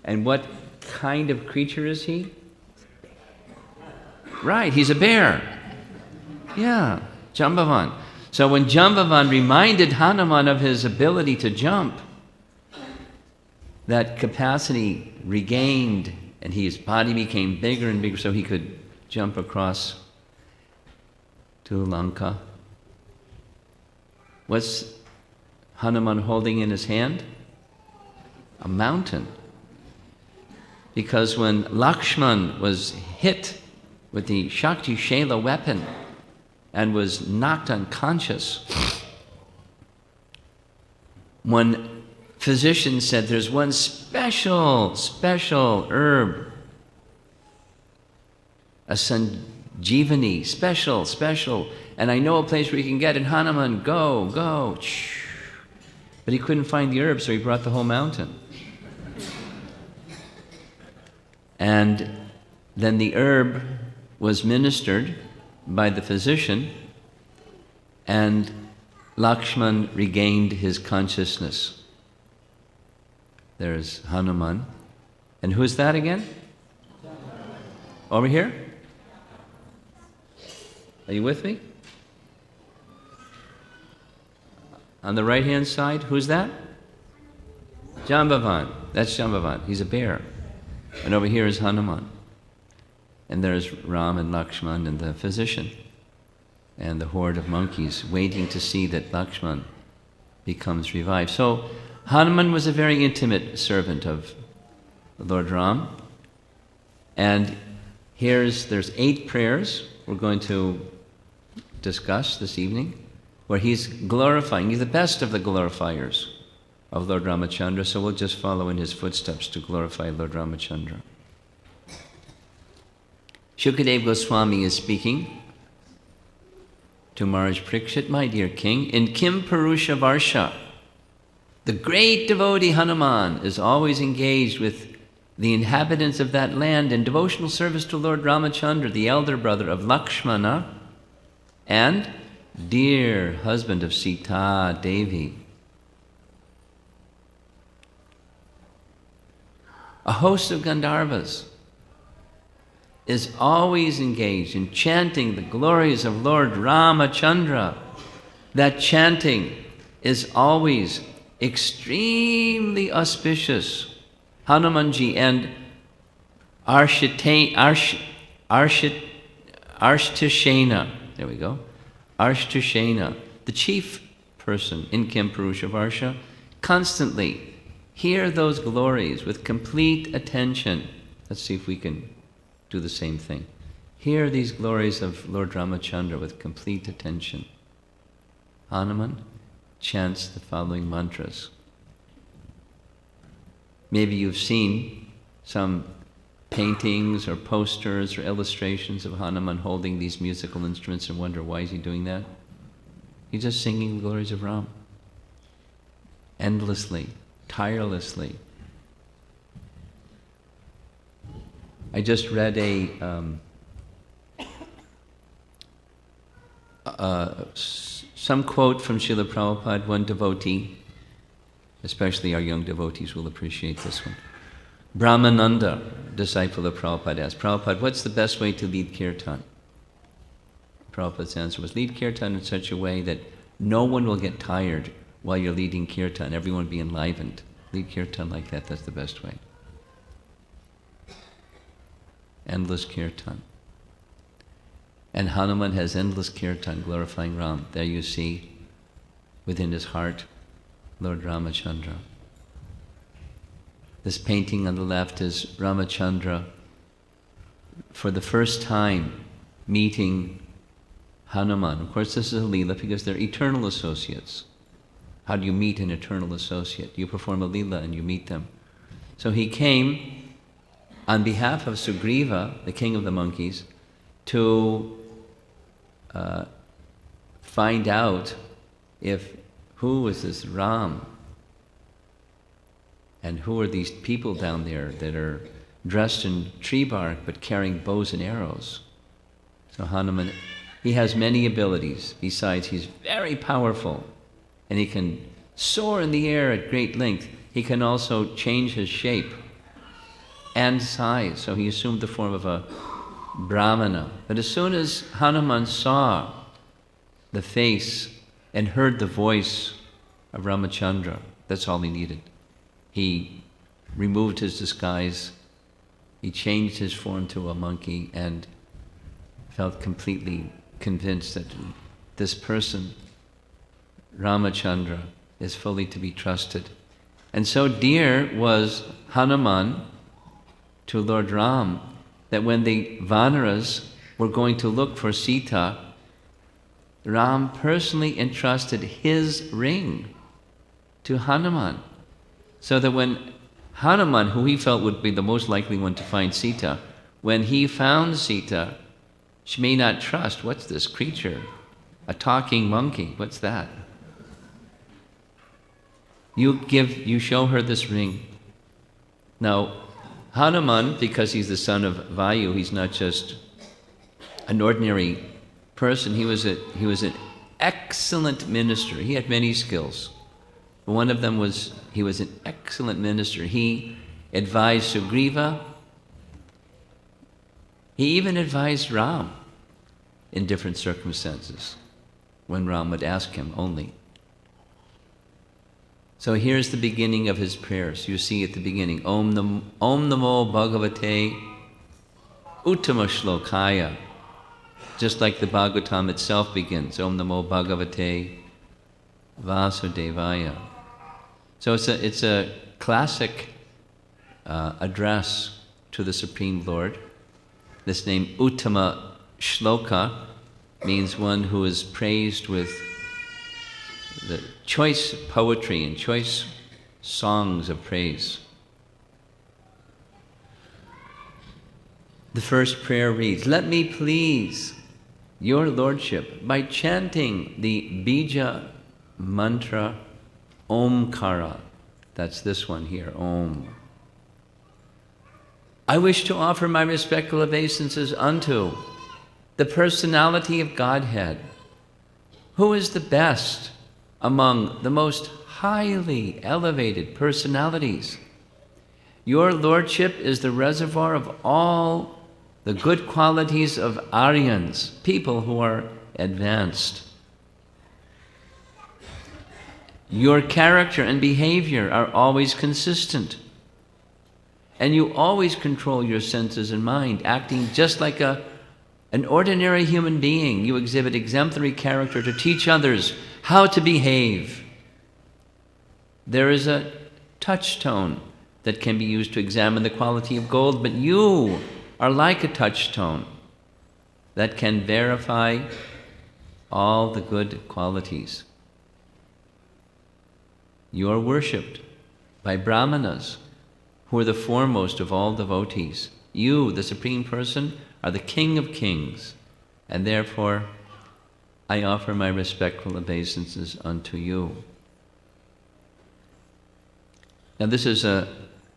And what kind of creature is he? Right, he's a bear. Yeah, Jambavan. So when Jambavan reminded Hanuman of his ability to jump, that capacity regained and his body became bigger and bigger so he could jump across to Lanka. What's Hanuman holding in his hand? A mountain. Because when Lakshman was hit with the Shakti Shela weapon and was knocked unconscious, one physician said there's one special herb, a Sanjeevani, special, and I know a place where you can get it. Hanuman, go. But he couldn't find the herb, so he brought the whole mountain. And then the herb was ministered by the physician, and Lakshman regained his consciousness. There's Hanuman. And who's that again? Over here? Are you with me? On the right-hand side, who's that? Jambavan. That's Jambavan. He's a bear. And over here is Hanuman. And there's Ram and Lakshman and the physician and the horde of monkeys waiting to see that Lakshman becomes revived. So Hanuman was a very intimate servant of Lord Ram. And there's 8 prayers we're going to discuss this evening, where he's glorifying. He's the best of the glorifiers of Lord Ramachandra, so we'll just follow in his footsteps to glorify Lord Ramachandra. Shukadeva Goswami is speaking to Maharaj Parikshit, my dear king, in Kimpurusha Varsha. The great devotee Hanuman is always engaged with the inhabitants of that land in devotional service to Lord Ramachandra, the elder brother of Lakshmana and dear husband of Sita Devi. A host of Gandharvas is always engaged in chanting the glories of Lord Ramachandra. That chanting is always extremely auspicious. Hanumanji and Arshtushena, there we go, Arshtushena, the chief person in Kim Purusha Varsha, constantly hear those glories with complete attention. Let's see if we can do the same thing. Hear these glories of Lord Ramachandra with complete attention. Hanuman chants the following mantras. Maybe you've seen some paintings or posters or illustrations of Hanuman holding these musical instruments and wonder, why is he doing that? He's just singing the glories of Ram. Endlessly, tirelessly. I just read some quote from Srila Prabhupada. One devotee, especially our young devotees, will appreciate this one. Brahmananda, disciple of Prabhupada, asked, Prabhupada, what's the best way to lead kirtan? Prabhupada's answer was, lead kirtan in such a way that no one will get tired while you're leading kirtan. Everyone will be enlivened. Lead kirtan like that, that's the best way. Endless kirtan. And Hanuman has endless kirtan glorifying Ram. There you see, within his heart, Lord Ramachandra. This painting on the left is Ramachandra for the first time meeting Hanuman. Of course, this is a Leela because they're eternal associates. How do you meet an eternal associate? You perform a Leela and you meet them. So he came on behalf of Sugriva, the king of the monkeys, to find out who was this Ram, and who are these people down there that are dressed in tree bark but carrying bows and arrows. So Hanuman, he has many abilities. Besides, he's very powerful, and he can soar in the air at great length. He can also change his shape and size. So he assumed the form of a Brahmana. But as soon as Hanuman saw the face and heard the voice of Ramachandra, that's all he needed. He removed his disguise, he changed his form to a monkey, and felt completely convinced that this person, Ramachandra, is fully to be trusted. And so dear was Hanuman to Lord Ram that when the Vanaras were going to look for Sita, Ram personally entrusted his ring to Hanuman. So that when Hanuman, who he felt would be the most likely one to find Sita, when he found Sita, she may not trust, what's this creature? A talking monkey, what's that? You show her this ring. Now, Hanuman, because he's the son of Vayu, he's not just an ordinary person. He was an excellent minister. He had many skills. One of them was, he was an excellent minister. He advised Sugriva. He even advised Ram in different circumstances, when Ram would ask him only. So here's the beginning of his prayers. You see at the beginning, Om Namo Bhagavate Uttama Shlokaya. Just like the Bhagavatam itself begins, Om Namo Bhagavate Vasudevaya. So it's a classic address to the Supreme Lord. This name Uttama Shloka means one who is praised with the choice poetry and choice songs of praise. The first prayer reads, let me please your Lordship by chanting the Bija mantra Omkara. That's this one here, Om. I wish to offer my respectful obeisances unto the personality of Godhead, who is the best among the most highly elevated personalities. Your lordship is the reservoir of all the good qualities of Aryans, people who are advanced. Your character and behavior are always consistent. And you always control your senses and mind, acting just like an ordinary human being. You exhibit exemplary character to teach others how to behave. There is a touchstone that can be used to examine the quality of gold, but you are like a touchstone that can verify all the good qualities. You are worshipped by Brahmanas, who are the foremost of all devotees. You, the Supreme Person, are the King of Kings, and therefore I offer my respectful obeisances unto you. Now this is a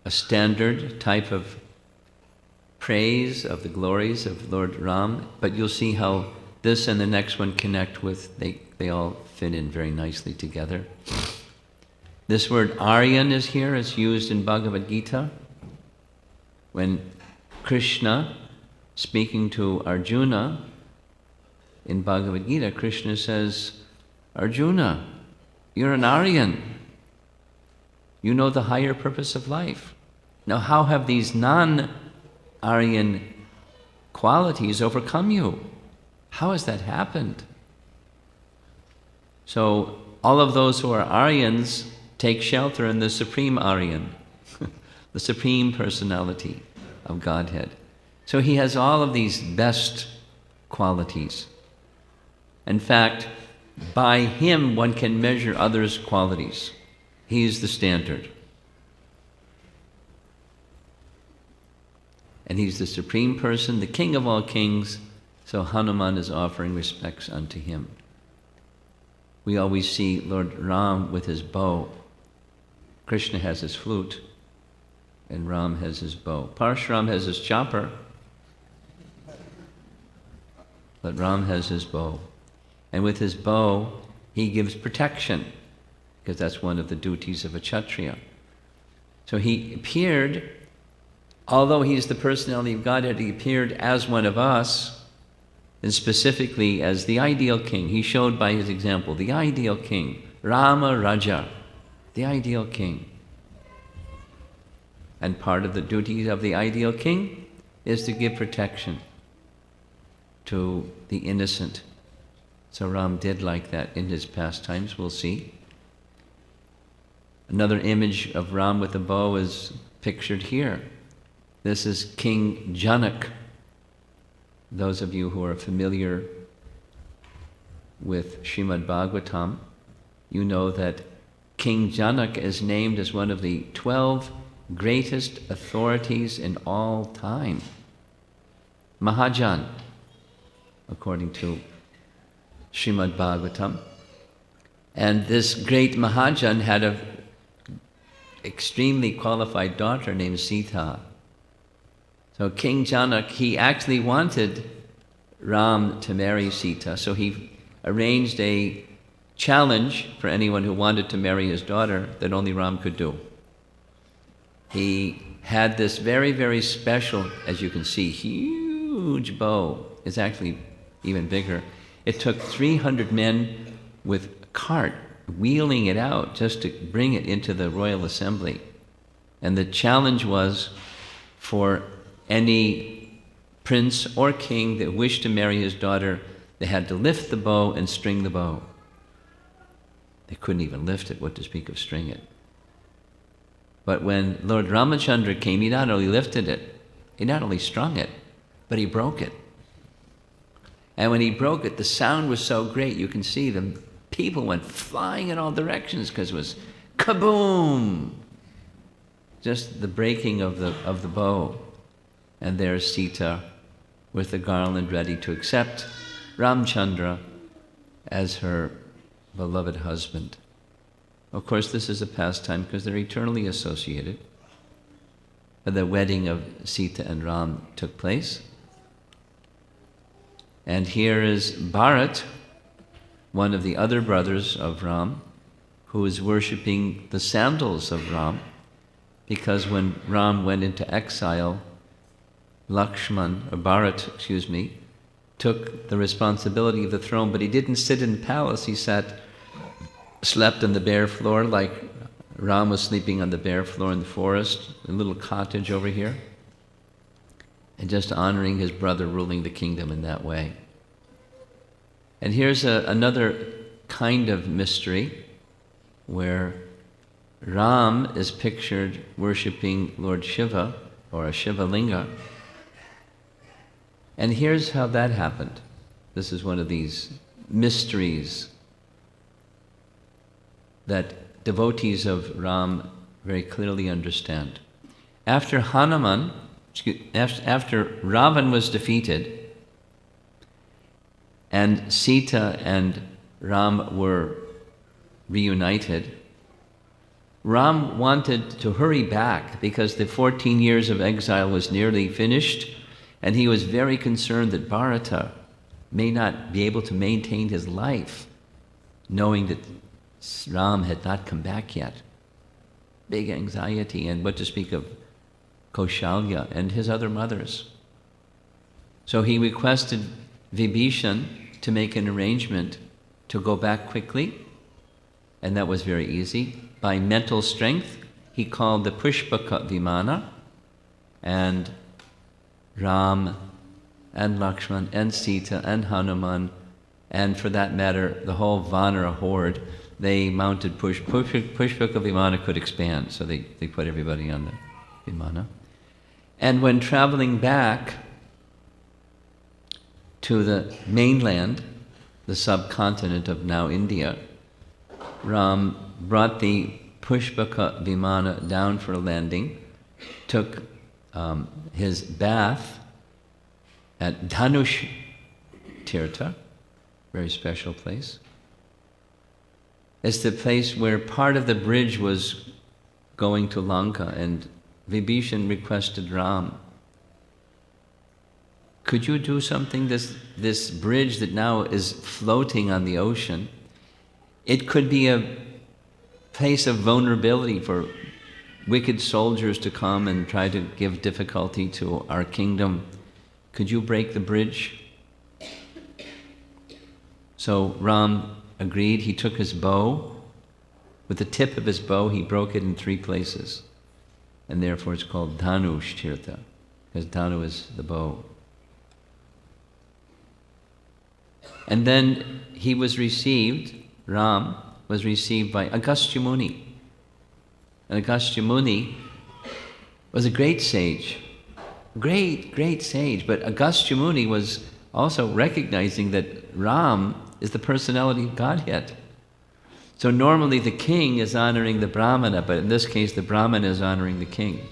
standard type of praise of the glories of Lord Ram, but you'll see how this and the next one connect with, they all fit in very nicely together. This word Aryan is here, it's used in Bhagavad Gita. When Krishna, speaking to Arjuna in Bhagavad Gita, Krishna says, Arjuna, you're an Aryan. You know the higher purpose of life. Now how have these non-Aryan qualities overcome you? How has that happened? So all of those who are Aryans take shelter in the Supreme Aryan, the Supreme Personality of Godhead. So he has all of these best qualities. In fact, by him one can measure others' qualities. He is the standard. And he's the Supreme Person, the King of all kings, so Hanuman is offering respects unto him. We always see Lord Ram with his bow. Krishna has his flute, and Ram has his bow. Parshuram has his chopper, but Ram has his bow. And with his bow, he gives protection, because that's one of the duties of a Kshatriya. So he appeared, although he's the personality of Godhead, he appeared as one of us, and specifically as the ideal king. He showed by his example, the ideal king, Rama Raja, the ideal king. And part of the duties of the ideal king is to give protection to the innocent. So Ram did like that in his pastimes, we'll see. Another image of Ram with a bow is pictured here. This is King Janak. Those of you who are familiar with Srimad Bhagavatam, you know that King Janak is named as one of the 12 greatest authorities in all time. Mahajan, according to Srimad Bhagavatam. And this great Mahajan had an extremely qualified daughter named Sita. So King Janak, he actually wanted Ram to marry Sita, so he arranged a challenge for anyone who wanted to marry his daughter that only Ram could do. He had this very, very special, as you can see, huge bow. It's actually even bigger. It took 300 men with a cart wheeling it out just to bring it into the royal assembly. And the challenge was for any prince or king that wished to marry his daughter, they had to lift the bow and string the bow. They couldn't even lift it, what to speak of string it. But when Lord Ramachandra came, he not only lifted it, he not only strung it, but he broke it. And when he broke it, the sound was so great, you can see the people went flying in all directions because it was kaboom! Just the breaking of the bow. And there's Sita with the garland ready to accept Ramchandra as her beloved husband. Of course, this is a pastime because they're eternally associated. The wedding of Sita and Ram took place. And here is Bharat, one of the other brothers of Ram, who is worshipping the sandals of Ram. because when Ram went into exile, Bharat, took the responsibility of the throne, but he didn't sit in the palace. He slept on the bare floor, like Ram was sleeping on the bare floor in the forest, a little cottage over here, and just honoring his brother ruling the kingdom in that way. And here's another kind of mystery where Ram is pictured worshipping Lord Shiva, or a Shiva Linga. And here's how that happened. This is one of these mysteries that devotees of Ram very clearly understand. After Hanuman, after Ravan was defeated, and Sita and Ram were reunited, Ram wanted to hurry back because the 14 years of exile was nearly finished, and he was very concerned that Bharata may not be able to maintain his life, knowing that Ram had not come back yet. Big anxiety, and what to speak of Kaushalya and his other mothers. So he requested Vibhishan to make an arrangement to go back quickly, and that was very easy. By mental strength, he called the Pushpaka Vimana, and Ram and Lakshman and Sita and Hanuman, and for that matter, the whole Vanara horde, they mounted Pushpaka Vimana could expand, so they put everybody on the Vimana. And when traveling back to the mainland, the subcontinent of now India, Ram brought the Pushpaka Vimana down for a landing, took his bath at Dhanush Tirtha, very special place. It's the place where part of the bridge was going to Lanka, and Vibhishan requested Ram, could you do something? This bridge that now is floating on the ocean, it could be a place of vulnerability for wicked soldiers to come and try to give difficulty to our kingdom. Could you break the bridge? So Ram agreed. He took his bow. With the tip of his bow, he broke it in 3 places. And therefore it's called Dhanush Tirtha, because Dhanu is the bow. And then he was received, Ram was received by Agastya Muni. And Agastya Muni was a great sage, great sage, but Agastya Muni was also recognizing that Ram is the personality of Godhead. So normally the king is honoring the Brahmana, but in this case the Brahmana is honoring the king,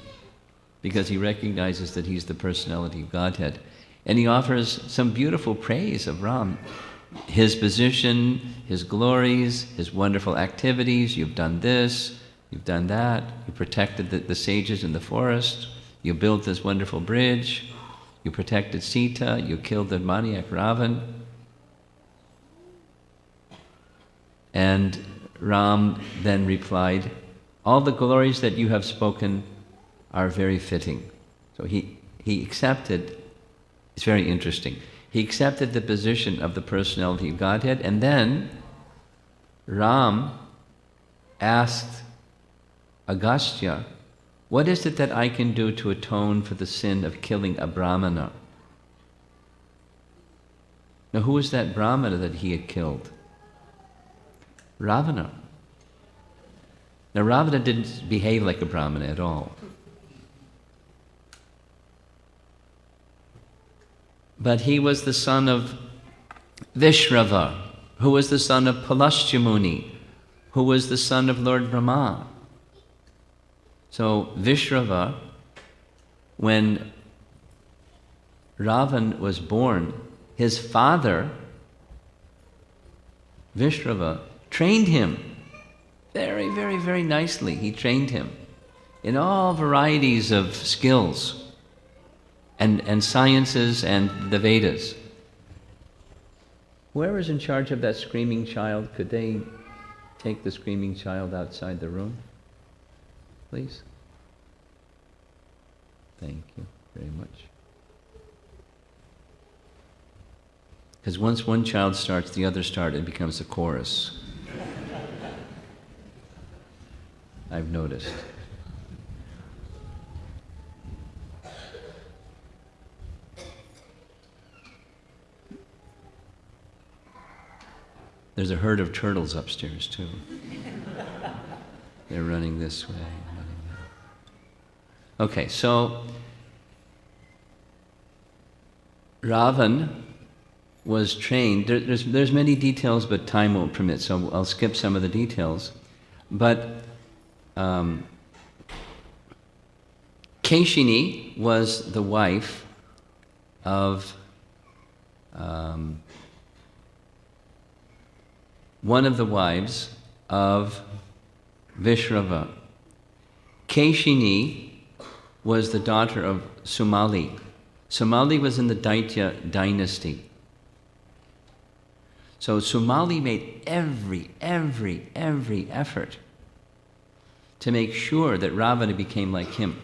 because he recognizes that he's the personality of Godhead. And he offers some beautiful praise of Ram. His position, his glories, his wonderful activities. You've done this, you've done that. You protected the sages in the forest. You built this wonderful bridge. You protected Sita. You killed the maniac Ravan. And Ram then replied, all the glories that you have spoken are very fitting. So he accepted. It's very interesting. He accepted the position of the personality of Godhead, and then Ram asked Agastya, what is it that I can do to atone for the sin of killing a Brahmana? Now, who was that Brahmana that he had killed? Ravana. Now, Ravana didn't behave like a Brahmana at all. But he was the son of Vishrava, who was the son of Palastya Muni, who was the son of Lord Brahma. So Vishrava, when Ravan was born, his father, Vishrava, trained him very, very, very nicely. He trained him in all varieties of skills and sciences and the Vedas. Whoever is in charge of that screaming child, could they take the screaming child outside the room, please? Thank you very much. Because once one child starts, the others start, it becomes a chorus. I've noticed. There's a herd of turtles upstairs, too. They're running this way. Running that. Okay, so Ravan was trained. There's many details, but time won't permit, so I'll skip some of the details. But Keshini was the wife of one of the wives of Vishrava. Keshini was the daughter of Sumali. Sumali was in the Daitya dynasty. So Sumali made every effort to make sure that Ravana became like him.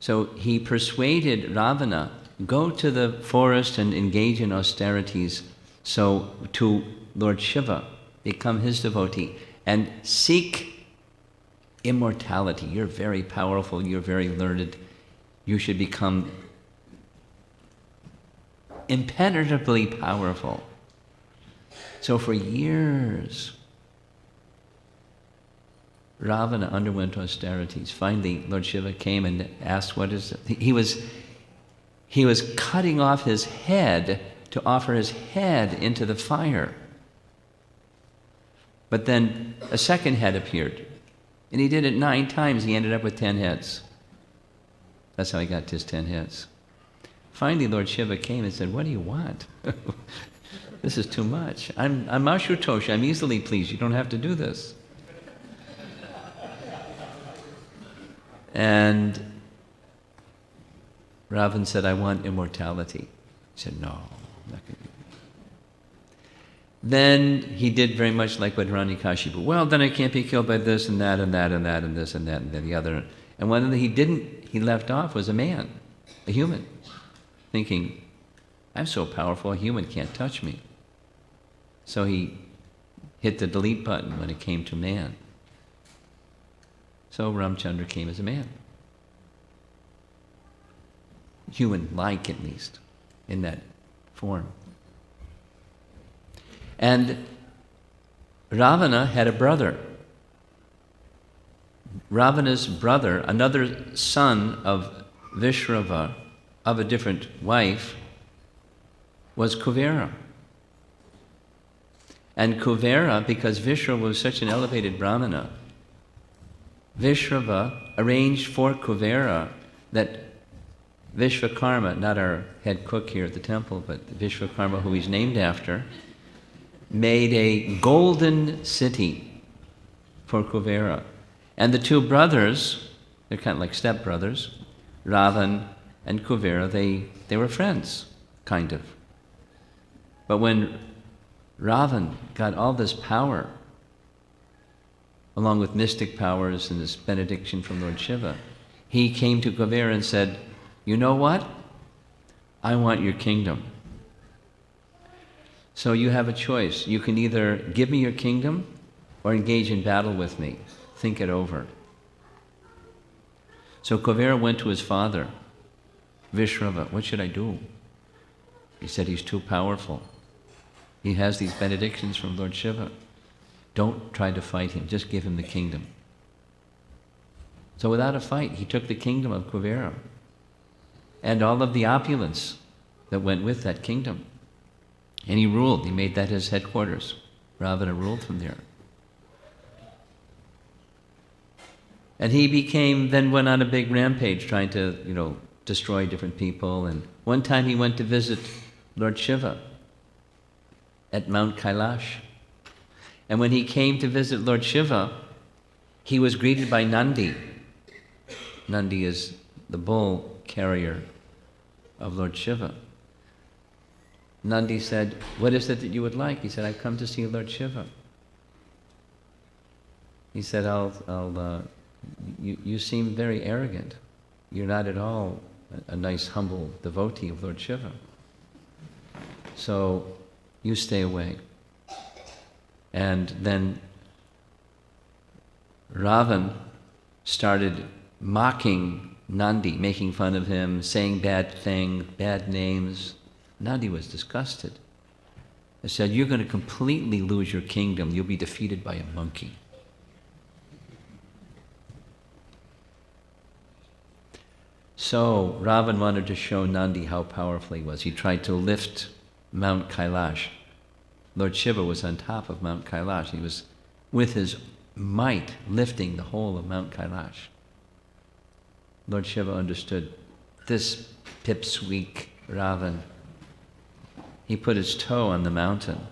So he persuaded Ravana, go to the forest and engage in austerities, so to Lord Shiva, become his devotee, and seek immortality. You're very powerful, you're very learned, you should become impenetrably powerful. So for years, Ravana underwent austerities. Finally, Lord Shiva came and asked, what is it? He was cutting off his head to offer his head into the fire. But then a second head appeared. And he did it 9 times. He ended up with 10 heads. That's how he got to his 10 heads. Finally, Lord Shiva came and said, what do you want? This is too much. I'm Ashutosh. I'm easily pleased. You don't have to do this. And Ravan said, I want immortality. He said, no, I'm not going to do that. Then he did very much like Hiranyakashipu. Well, then I can't be killed by this and that and that and that and this and that and then the other. And one that he left off was a man, a human, thinking, I'm so powerful, a human can't touch me. So he hit the delete button when it came to man. So Ramachandra came as a man. Human-like, at least, in that form. And Ravana had a brother. Ravana's brother, another son of Vishrava, of a different wife, was Kuvera. And Kuvera, because Vishrava was such an elevated Brahmana, Vishrava arranged for Kuvera that Vishvakarma, not our head cook here at the temple, but Vishvakarma, who he's named after, made a golden city for Kuvera. And the two brothers, they're kind of like stepbrothers, Ravan and Kuvera, they were friends, kind of. But when Ravan got all this power, along with mystic powers and this benediction from Lord Shiva, he came to Kuvera and said, you know what? I want your kingdom. So you have a choice. You can either give me your kingdom or engage in battle with me. Think it over. So Kuvera went to his father, Vishrava. What should I do? He said, he's too powerful. He has these benedictions from Lord Shiva. Don't try to fight him. Just give him the kingdom. So without a fight, he took the kingdom of Kuvera and all of the opulence that went with that kingdom. And he ruled. He made that his headquarters. Ravana ruled from there. And he then went on a big rampage trying to, destroy different people. And one time he went to visit Lord Shiva at Mount Kailash. And when he came to visit Lord Shiva, he was greeted by Nandi. Nandi is the bull carrier of Lord Shiva. Nandi said, what is it that you would like? He said, I've come to see Lord Shiva. He said, I'll you seem very arrogant. You're not at all a nice, humble devotee of Lord Shiva. So you stay away. And then Ravan started mocking Nandi, making fun of him, saying bad things, bad names. Nandi was disgusted. He said, you're going to completely lose your kingdom. You'll be defeated by a monkey. So Ravan wanted to show Nandi how powerful he was. He tried to lift Mount Kailash. Lord Shiva was on top of Mount Kailash. He was with his might lifting the whole of Mount Kailash. Lord Shiva understood this pipsqueak Ravan. He put his toe on the mountain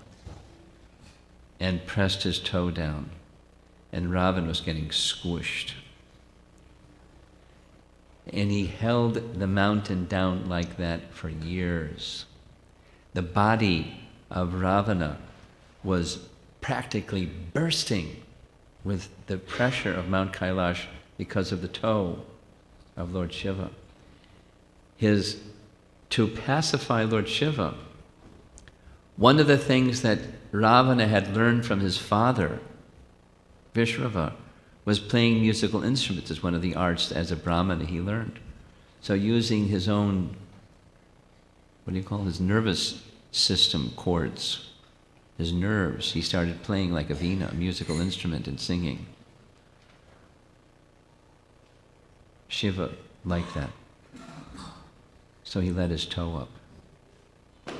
and pressed his toe down, and Ravan was getting squished. And he held the mountain down like that for years. The body of Ravana was practically bursting with the pressure of Mount Kailash because of the toe of Lord Shiva. To pacify Lord Shiva, one of the things that Ravana had learned from his father, Vishrava, was playing musical instruments as one of the arts as a Brahmana he learned. So using his own, his nervous system chords, his nerves, he started playing like a veena, a musical instrument, and singing. Shiva liked that. So he let his toe up.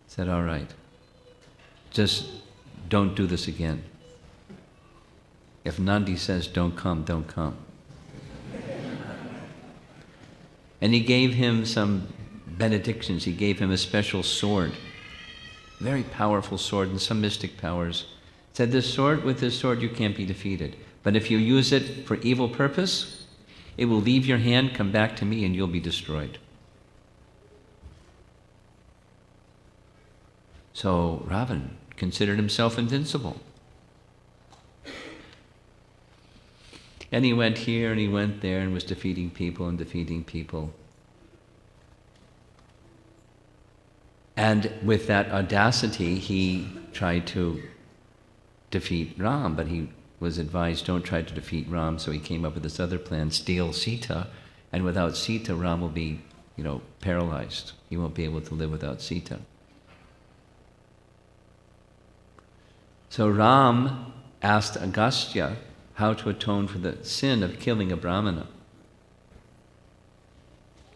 Said, all right, just don't do this again. If Nandi says don't come, don't come. And he gave him some benedictions. He gave him a special sword, very powerful sword and some mystic powers. Said, with this sword you can't be defeated. But if you use it for evil purpose, it will leave your hand, come back to me, and you'll be destroyed. So Ravan considered himself invincible. And he went here and he went there and was defeating people and defeating people. And with that audacity, he tried to defeat Ram, but he was advised, don't try to defeat Ram, so he came up with this other plan, steal Sita, and without Sita, Ram will be, paralyzed. He won't be able to live without Sita. So Ram asked Agastya how to atone for the sin of killing a Brahmana.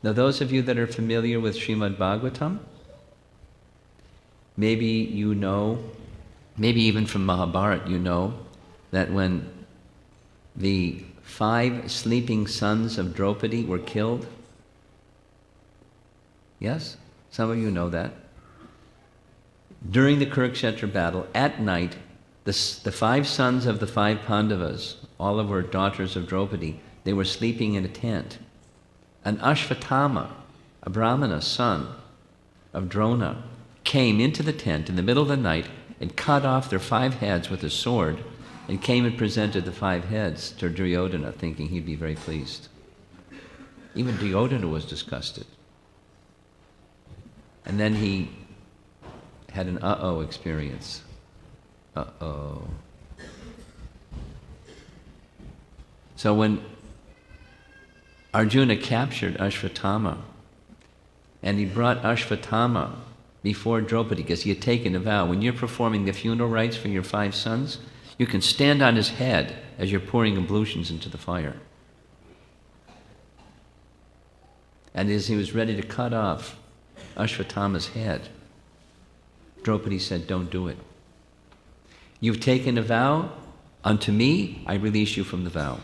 Now those of you that are familiar with Srimad Bhagavatam, maybe you know, maybe even from Mahabharata you know, that when the 5 sleeping sons of Draupadi were killed, yes? Some of you know that. During the Kurukshetra battle, at night, the 5 sons of the 5 Pandavas, all of were daughters of Draupadi, they were sleeping in a tent. An Ashvatthama, a Brahmana son of Drona, came into the tent in the middle of the night and cut off their 5 heads with a sword and came and presented the 5 heads to Duryodhana, thinking he'd be very pleased. Even Duryodhana was disgusted. And then he had an uh-oh experience. Uh-oh. So when Arjuna captured Ashvatthama, and he brought Ashvatthama before Draupadi, because he had taken a vow, when you're performing the funeral rites for your 5 sons, you can stand on his head as you're pouring ablutions into the fire. And as he was ready to cut off Ashvatthama's head, Draupadi said, don't do it. You've taken a vow, unto me, I release you from the vow.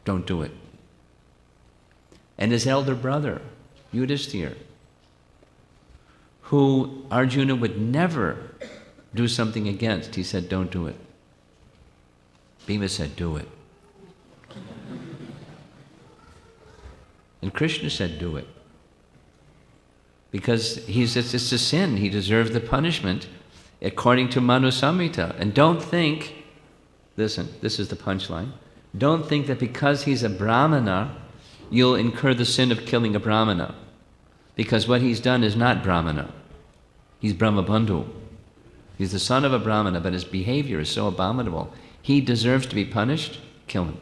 Don't do it. And his elder brother, Yudhisthira, who Arjuna would never do something against, he said, don't do it. Bhima said, do it. And Krishna said, do it. Because it's a sin. He deserved the punishment according to Manu Samhita. And don't think, listen, this is the punchline, Don't think that because he's a Brahmana, you'll incur the sin of killing a Brahmana. Because what he's done is not Brahmana. He's Brahmabandhu. He's the son of a Brahmana, but his behavior is so abominable. He deserves to be punished. Kill him.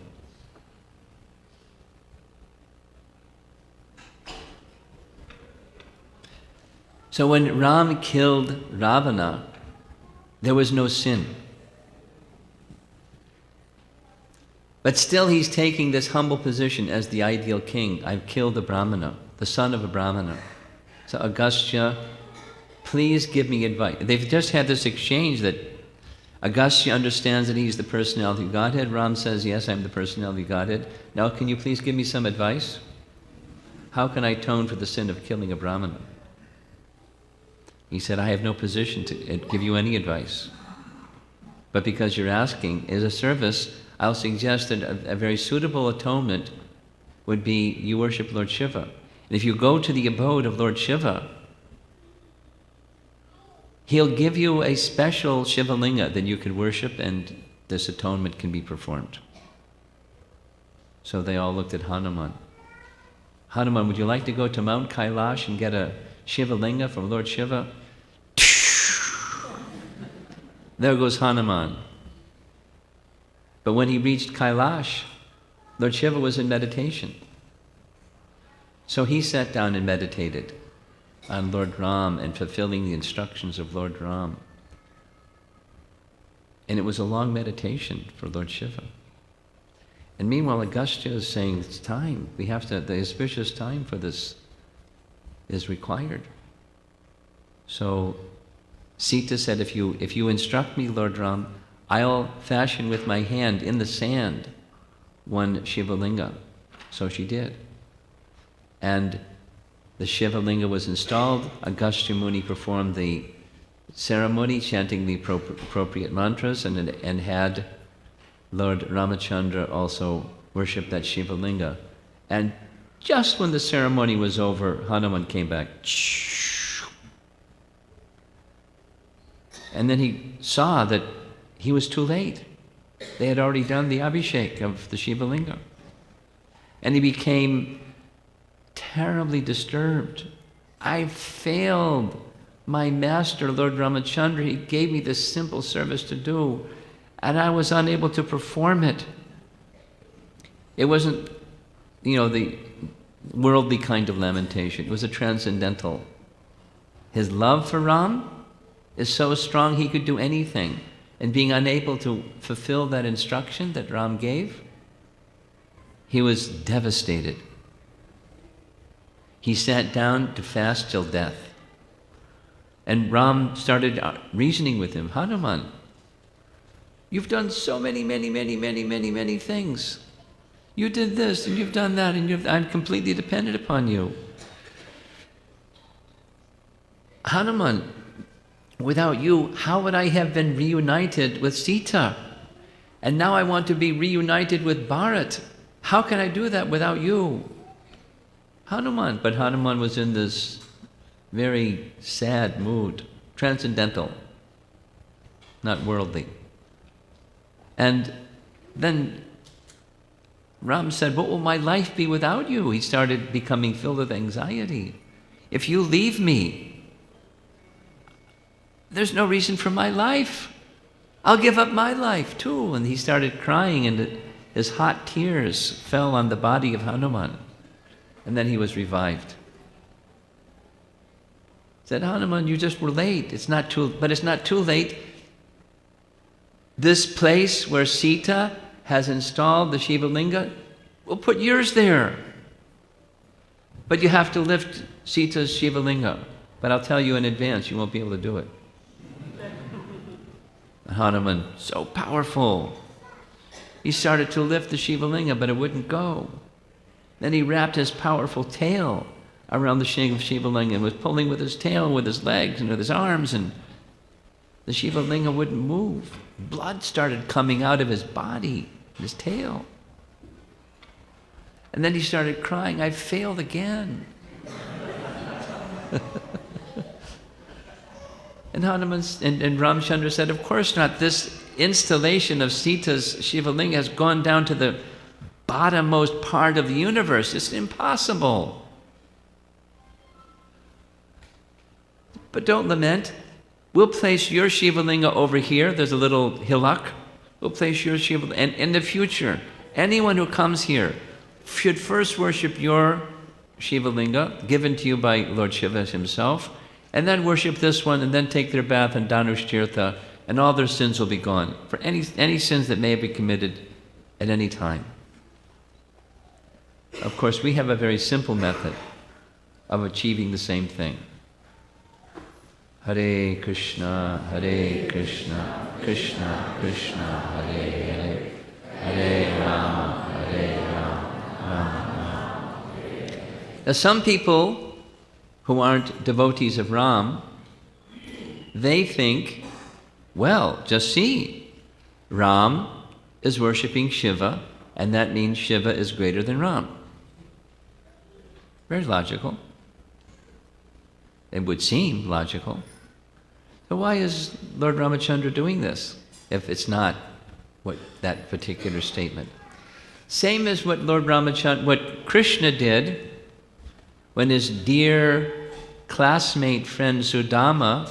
So when Ram killed Ravana, there was no sin. But still he's taking this humble position as the ideal king. I've killed a Brahmana, the son of a Brahmana. So Agastya, please give me advice. They've just had this exchange that Agastya understands that he's the personality of Godhead. Ram says, yes, I'm the personality of Godhead. Now can you please give me some advice? How can I atone for the sin of killing a Brahmana? He said, I have no position to give you any advice. But because you're asking, as a service, I'll suggest that a very suitable atonement would be you worship Lord Shiva. And if you go to the abode of Lord Shiva, he'll give you a special Shiva Linga that you can worship, and this atonement can be performed. So they all looked at Hanuman. Hanuman, would you like to go to Mount Kailash and get a Shiva Linga from Lord Shiva? There goes Hanuman. But when he reached Kailash, Lord Shiva was in meditation. So he sat down and meditated on Lord Ram and fulfilling the instructions of Lord Ram. And it was a long meditation for Lord Shiva. And meanwhile, Agastya is saying, it's time. We have to, the auspicious time for this is required. So Sita said, if you instruct me, Lord Ram, I'll fashion with my hand in the sand one Shiva Linga. So she did. And the Shiva Linga was installed. Agastya Muni performed the ceremony, chanting the appropriate mantras, and had Lord Ramachandra also worship that Shiva Linga. And just when the ceremony was over, Hanuman came back. And then he saw that he was too late. They had already done the Abhishek of the Shiva Linga. And he became terribly disturbed. I failed my master, Lord Ramachandra. He gave me this simple service to do, and I was unable to perform it. It wasn't, the worldly kind of lamentation. It was a transcendental. His love for Ram is so strong he could do anything. And being unable to fulfill that instruction that Ram gave, he was devastated. He sat down to fast till death. And Ram started reasoning with him, Hanuman, you've done so many things. You did this, and you've done that, and I'm completely dependent upon you. Hanuman, without you, how would I have been reunited with Sita? And now I want to be reunited with Bharat. How can I do that without you? Hanuman. But Hanuman was in this very sad mood, transcendental, not worldly. And then Ram said, what will my life be without you? He started becoming filled with anxiety. If you leave me, there's no reason for my life. I'll give up my life too. And he started crying, and his hot tears fell on the body of Hanuman. And then he was revived. Said, Hanuman, you just were late. But it's not too late. This place where Sita has installed the Shiva Linga, we'll put yours there. But you have to lift Sita's Shiva Linga. But I'll tell you in advance, you won't be able to do it. Hanuman, so powerful. He started to lift the Shiva Linga, but it wouldn't go. Then he wrapped his powerful tail around the Shiva Linga and was pulling with his tail, with his legs, and with his arms, and the Shiva Linga wouldn't move. Blood started coming out of his body, his tail. And then he started crying, I failed again. And Hanuman and Ramachandra said, of course not. This installation of Sita's Shiva Linga has gone down to the bottommost part of the universe. It's impossible. But don't lament. We'll place your Shiva Linga over here. There's a little hillock. We'll place your Shiva Linga. And in the future, anyone who comes here should first worship your Shiva Linga, given to you by Lord Shiva himself, and then worship this one, and then take their bath in Dhanushtirtha, and all their sins will be gone, for any sins that may have been committed at any time. Of course, we have a very simple method of achieving the same thing. Hare Krishna, Krishna Krishna, Hare Hare, Hare Rama, Rama, Rama. Now some people who aren't devotees of Ram, they think, well, just see, Ram is worshipping Shiva, and that means Shiva is greater than Ram. Very logical. It would seem logical. So why is Lord Ramachandra doing this, if it's not that particular statement? Same as what what Krishna did when his dear classmate friend Sudama,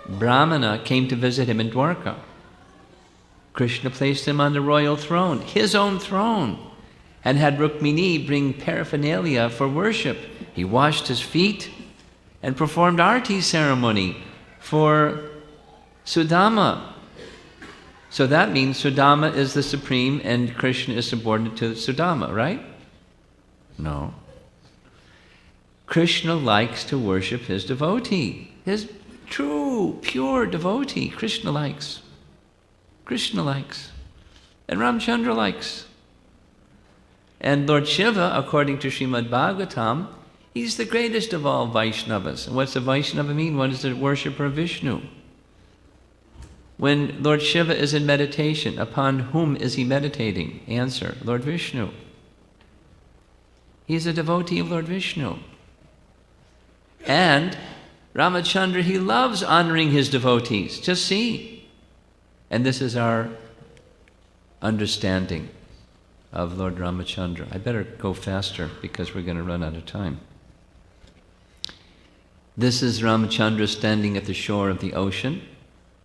Brahmana, came to visit him in Dwarka. Krishna placed him on the royal throne, his own throne, and had Rukmini bring paraphernalia for worship. He washed his feet and performed arti ceremony for Sudama. So that means Sudama is the supreme and Krishna is subordinate to Sudama, right? No. Krishna likes to worship his devotee, his true, pure devotee. Krishna likes. Krishna likes. And Ramachandra likes. And Lord Shiva, according to Srimad Bhagavatam, he's the greatest of all Vaishnavas. And what's a Vaishnava mean? One is the worshipper of Vishnu. When Lord Shiva is in meditation, upon whom is he meditating? Answer, Lord Vishnu. He is a devotee of Lord Vishnu. And Ramachandra, he loves honoring his devotees. Just see. And this is our understanding of Lord Ramachandra. I better go faster because we're going to run out of time. This is Ramachandra standing at the shore of the ocean,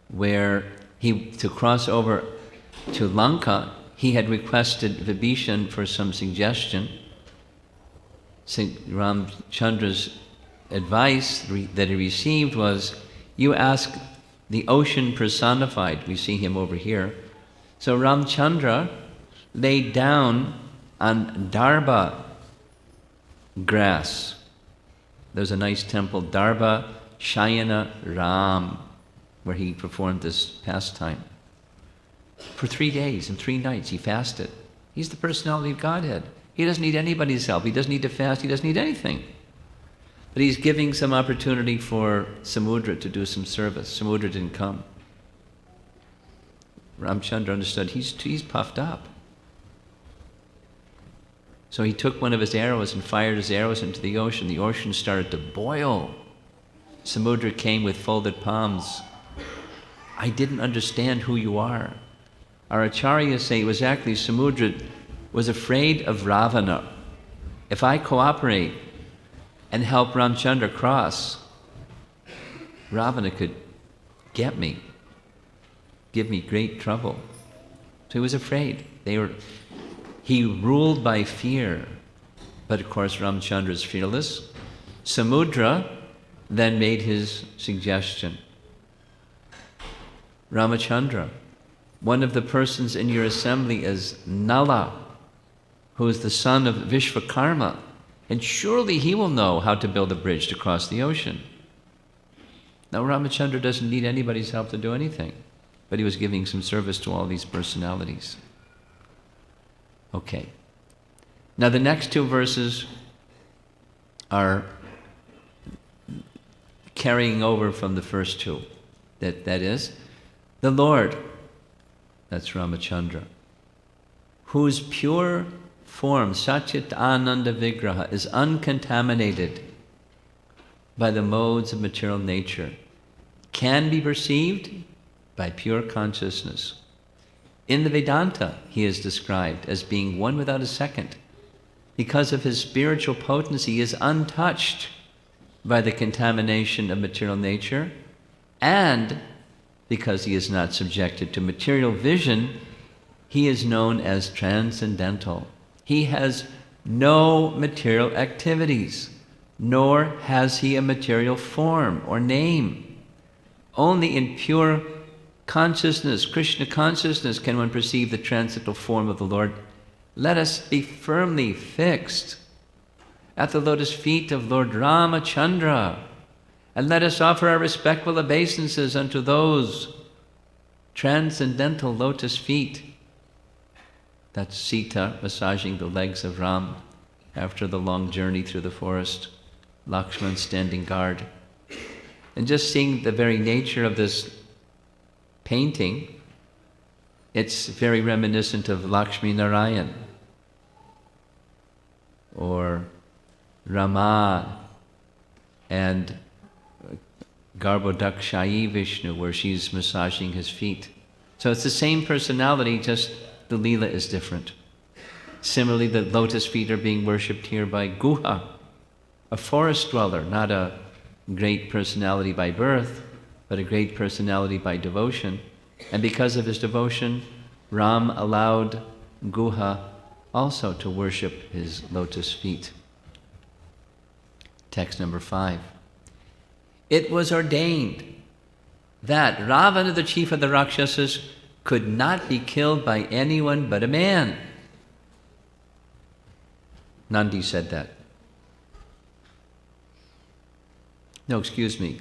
where to cross over to Lanka, he had requested Vibhishan for some suggestion. Ramachandra's advice that he received was, you ask the ocean personified. We see him over here. So Ramachandra laid down on Darba grass. There's a nice temple, Darba Shayana Ram, where he performed this pastime. For 3 days and 3 nights he fasted. He's the personality of Godhead. He doesn't need anybody's help. He doesn't need to fast. He doesn't need anything. But he's giving some opportunity for Samudra to do some service. Samudra didn't come. Ramachandra understood he's puffed up. So he took one of his arrows and fired his arrows into the ocean. The ocean started to boil. Samudra came with folded palms. I didn't understand who you are. Our acharyas say it was actually Samudra was afraid of Ravana. If I cooperate and help Ramachandra cross, Ravana could get me, give me great trouble. So he was afraid. He ruled by fear. But of course Ramachandra is fearless. Samudra then made his suggestion. Ramachandra, one of the persons in your assembly is Nala, who is the son of Vishvakarma, and surely he will know how to build a bridge to cross the ocean. Now Ramachandra doesn't need anybody's help to do anything, but he was giving some service to all these personalities. Okay. Now the next 2 verses are carrying over from the first 2. That is, the Lord, that's Ramachandra, whose pure form, Satchit Ananda Vigraha, is uncontaminated by the modes of material nature, can be perceived by pure consciousness. In the Vedanta, he is described as being one without a second. Because of his spiritual potency, he is untouched by the contamination of material nature, and because he is not subjected to material vision, he is known as transcendental. He has no material activities, nor has he a material form or name. Only in pure consciousness, Krishna consciousness, can one perceive the transcendental form of the Lord. Let us be firmly fixed at the lotus feet of Lord Ramachandra, and let us offer our respectful obeisances unto those transcendental lotus feet. That's Sita massaging the legs of Ram after the long journey through the forest, Lakshman standing guard. And just seeing the very nature of this painting, it's very reminiscent of Lakshmi Narayan or Rama and Garbhodakshayi Vishnu, where she's massaging his feet. So it's the same personality, just the Leela is different. Similarly, the lotus feet are being worshipped here by Guha, a forest dweller, not a great personality by birth, but a great personality by devotion. And because of his devotion, Ram allowed Guha also to worship his lotus feet. Text number 5. It was ordained that Ravana, the chief of the Rakshasas, could not be killed by anyone but a man. Nandi said that. No, excuse me.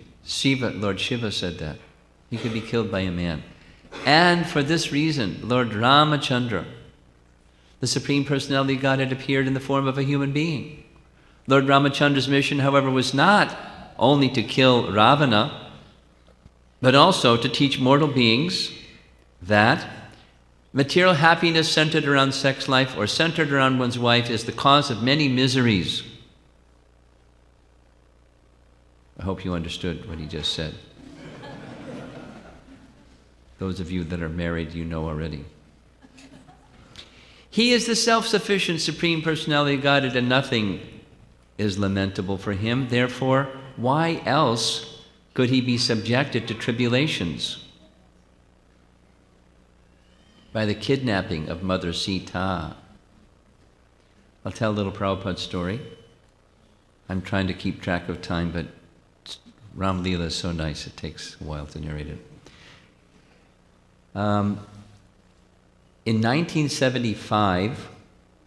Lord Shiva said that. He could be killed by a man. And for this reason, Lord Ramachandra, the Supreme Personality of Godhead, appeared in the form of a human being. Lord Ramachandra's mission, however, was not only to kill Ravana, but also to teach mortal beings that material happiness centered around sex life or centered around one's wife is the cause of many miseries. I hope you understood what he just said. Those of you that are married, you know already. He is the self-sufficient Supreme Personality of Godhead, and nothing is lamentable for him. Therefore, why else could he be subjected to tribulations? By the kidnapping of Mother Sita. I'll tell a little Prabhupada story. I'm trying to keep track of time, but Ram Leela is so nice, it takes a while to narrate it. In 1975,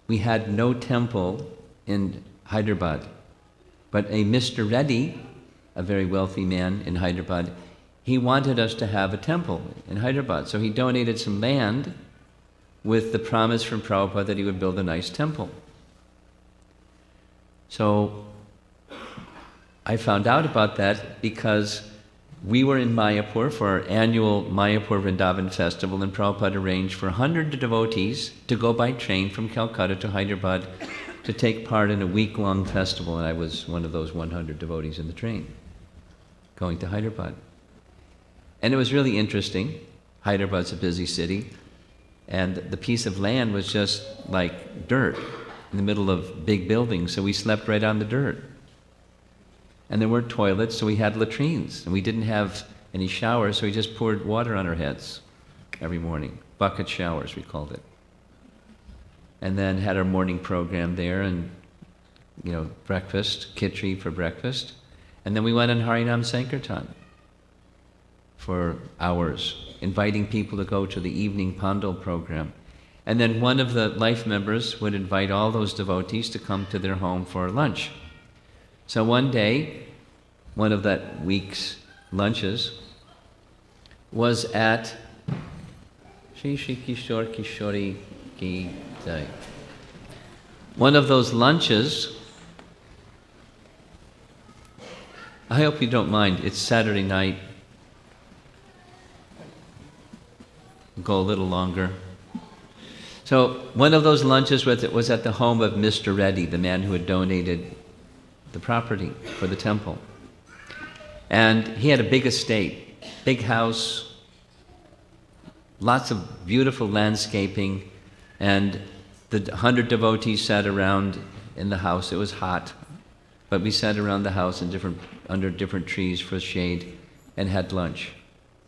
we had no temple in Hyderabad, but a Mr. Reddy, a very wealthy man in Hyderabad, he wanted us to have a temple in Hyderabad. So he donated some land with the promise from Prabhupada that he would build a nice temple. So I found out about that because we were in Mayapur for our annual Mayapur Vrindavan festival, and Prabhupada arranged for 100 devotees to go by train from Calcutta to Hyderabad to take part in a week-long festival, and I was one of those 100 devotees in the train going to Hyderabad. And it was really interesting. Hyderabad's a busy city, and the piece of land was just like dirt in the middle of big buildings, so we slept right on the dirt. And there weren't toilets, so we had latrines, and we didn't have any showers, so we just poured water on our heads every morning. Bucket showers, we called it. And then had our morning program there, and breakfast, khichdi for breakfast. And then we went on Harinam Sankirtan for hours, inviting people to go to the evening Pandal program. And then one of the life members would invite all those devotees to come to their home for lunch. So one day, one of that week's lunches was at Shri Shri Kishore Kishori Ki Jai. One of those lunches, I hope you don't mind, it's Saturday night. Go a little longer. So one of those lunches was at the home of Mr. Reddy, the man who had donated the property for the temple. And he had a big estate, big house, lots of beautiful landscaping, and the 100 devotees sat around in the house. It was hot, but we sat around the house under different trees for shade and had lunch.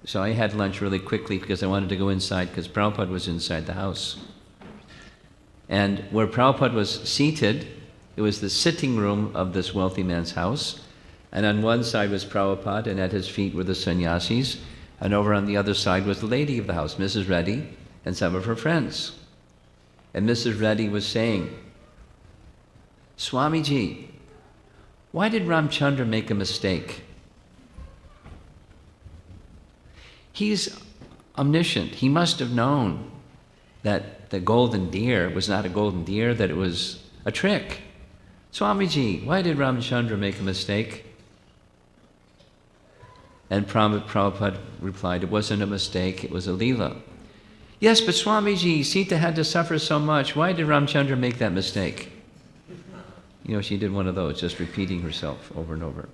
So I had lunch really quickly because I wanted to go inside because Prabhupada was inside the house. And where Prabhupada was seated, it was the sitting room of this wealthy man's house. And on one side was Prabhupada, and at his feet were the sannyasis. And over on the other side was the lady of the house, Mrs. Reddy, and some of her friends. And Mrs. Reddy was saying, Swamiji, why did Ramachandra make a mistake? He's omniscient. He must have known that the golden deer was not a golden deer, that it was a trick. Swamiji, why did Ramachandra make a mistake? And Prabhupada replied, it wasn't a mistake, it was a leela. Yes, but Swamiji, Sita had to suffer so much. Why did Ramachandra make that mistake? You know, she did one of those, just repeating herself over and over.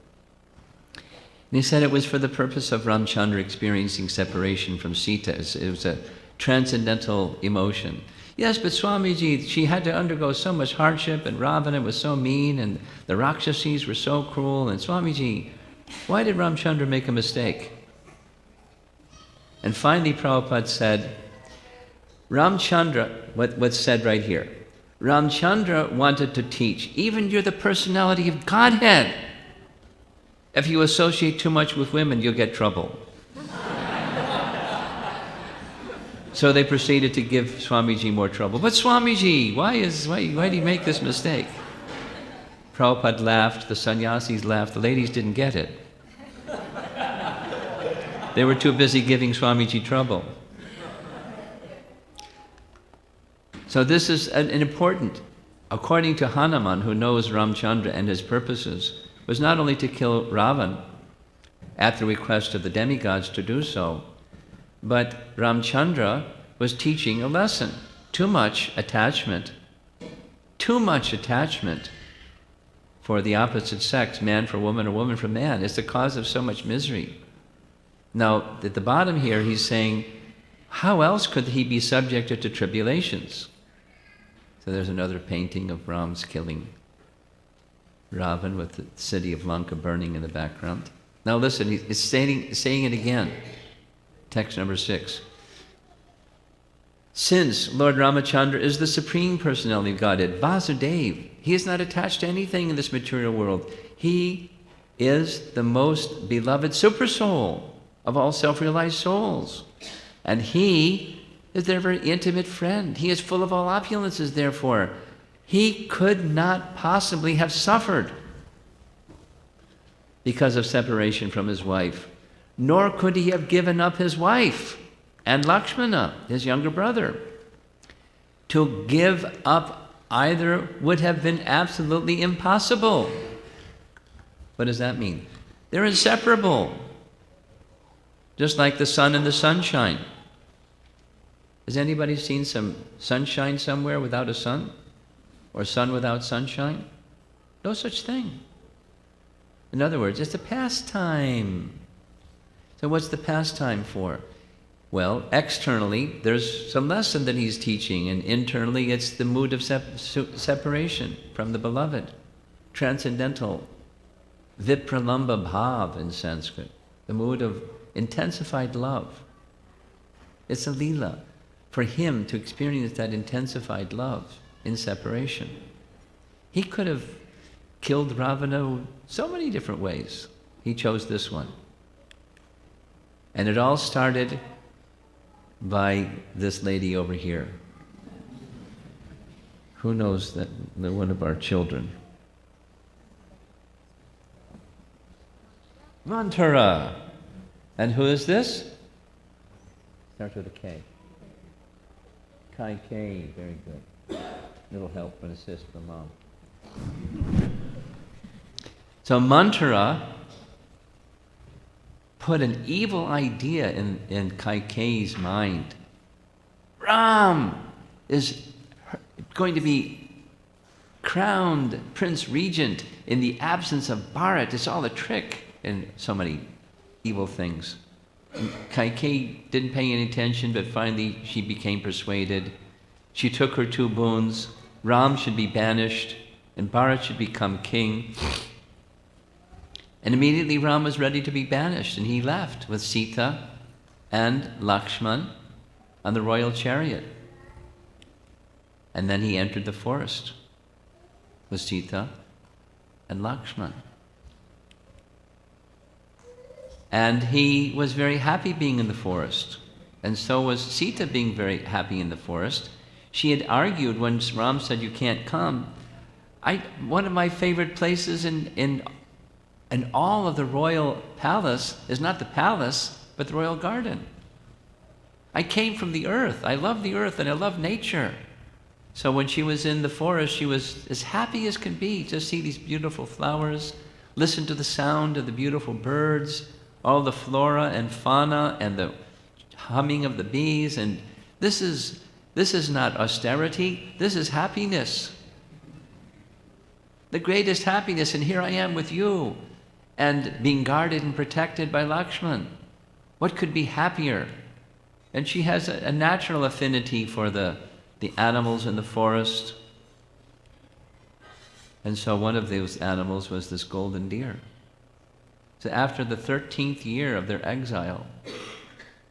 And he said it was for the purpose of Ramachandra experiencing separation from Sita. It was a transcendental emotion. Yes, but Swamiji, she had to undergo so much hardship, and Ravana was so mean, and the Rakshasis were so cruel, and Swamiji, why did Ramachandra make a mistake? And finally Prabhupada said, Ramachandra, what's said right here, Ramachandra wanted to teach, even you're the personality of Godhead. If you associate too much with women, you'll get trouble. So they proceeded to give Swamiji more trouble. But Swamiji, why do you make this mistake? Prabhupada laughed, the sannyasis laughed, the ladies didn't get it. They were too busy giving Swamiji trouble. So this is an important, according to Hanuman, who knows Ramachandra and his purposes, was not only to kill Ravan at the request of the demigods to do so, but Ramachandra was teaching a lesson. Too much attachment for the opposite sex, man for woman or woman for man, is the cause of so much misery. Now, at the bottom here, he's saying, how else could he be subjected to tribulations? So there's another painting of Ram's killing Ravan with the city of Lanka burning in the background. Now listen, he's saying it again. Text number 6. Since Lord Ramachandra is the Supreme Personality of Godhead, Vasudev, he is not attached to anything in this material world. He is the most beloved Supersoul of all self-realized souls. And he is their very intimate friend. He is full of all opulences, therefore. He could not possibly have suffered because of separation from his wife, nor could he have given up his wife and Lakshmana, his younger brother. To give up either would have been absolutely impossible. What does that mean? They're inseparable, just like the sun and the sunshine. Has anybody seen some sunshine somewhere without a sun? Or sun without sunshine? No such thing. In other words, it's a pastime. So what's the pastime for? Well, externally, there's some lesson that he's teaching, and internally, it's the mood of separation from the beloved. Transcendental, vipralamba bhav in Sanskrit, the mood of intensified love. It's a leela for him to experience that intensified love in separation. He could have killed Ravana so many different ways. He chose this one. And it all started by this lady over here. Who knows that? One of our children. Manthara. And who is this? Starts with a K. Kai K. Very good. Little help and assist from mom. So Manthara put an evil idea in Kaikeyi's mind. Ram is going to be crowned Prince Regent in the absence of Bharat. It's all a trick, and so many evil things. Kaikeyi didn't pay any attention, but finally she became persuaded. She took her 2 boons. Ram should be banished, and Bharat should become king. And immediately Ram was ready to be banished, and he left with Sita and Lakshman on the royal chariot. And then he entered the forest with Sita and Lakshman. And he was very happy being in the forest. And so was Sita being very happy in the forest. She had argued when Ram said, "You can't come." One of my favorite places in all of the royal palace is not the palace, but the royal garden. I came from the earth. I love the earth and I love nature. So when she was in the forest, she was as happy as can be to see these beautiful flowers, listen to the sound of the beautiful birds, all the flora and fauna and the humming of the bees. And this is not austerity, this is happiness. The greatest happiness, and here I am with you, and being guarded and protected by Lakshman. What could be happier? And she has a natural affinity for the animals in the forest. And so one of those animals was this golden deer. So after the 13th year of their exile,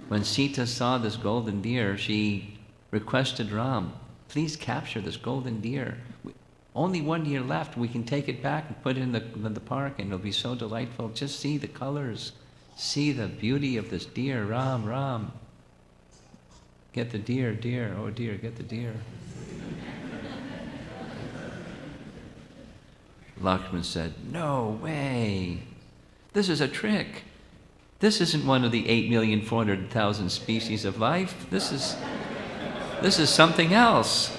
when Sita saw this golden deer, she requested Ram, "Please capture this golden deer. Only 1 year left. We can take it back and put it in the park, and it'll be so delightful. Just see the colors. See the beauty of this deer. Ram, Ram. Get the deer, deer. Oh dear, get the deer." Lakshman said, "No way. This is a trick. This isn't one of the 8,400,000 species of life. This is something else.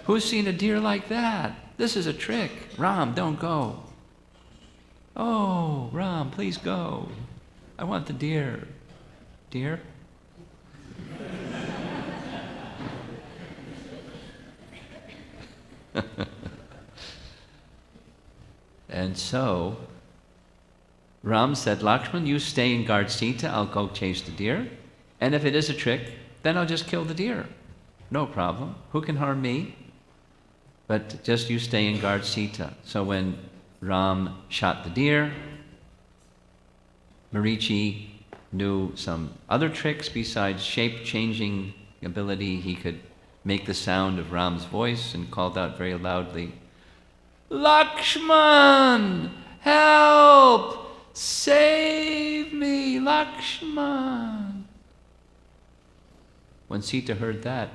Who's seen a deer like that? This is a trick. Ram, don't go." "Oh, Ram, please go. I want the deer." "Deer?" And so Ram said, "Lakshman, you stay and guard Sita. I'll go chase the deer. And if it is a trick, then I'll just kill the deer. No problem. Who can harm me? But just you stay and guard Sita." So when Ram shot the deer, Marichi knew some other tricks besides shape-changing ability. He could make the sound of Ram's voice and called out very loudly, "Lakshman, help! Save me, Lakshman!" When Sita heard that,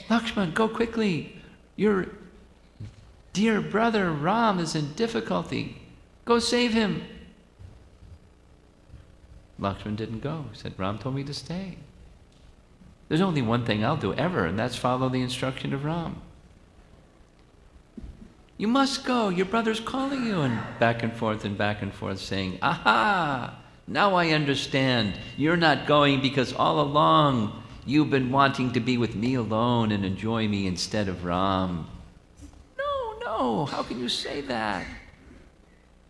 "Lakshman, go quickly! Your dear brother Ram is in difficulty. Go save him." Lakshman didn't go. He said, "Ram told me to stay. There's only one thing I'll do ever, and that's follow the instruction of Ram." "You must go. Your brother's calling you." And back and forth saying, "Aha! Now I understand. You're not going because all along you've been wanting to be with me alone and enjoy me instead of Ram." No, how can you say that?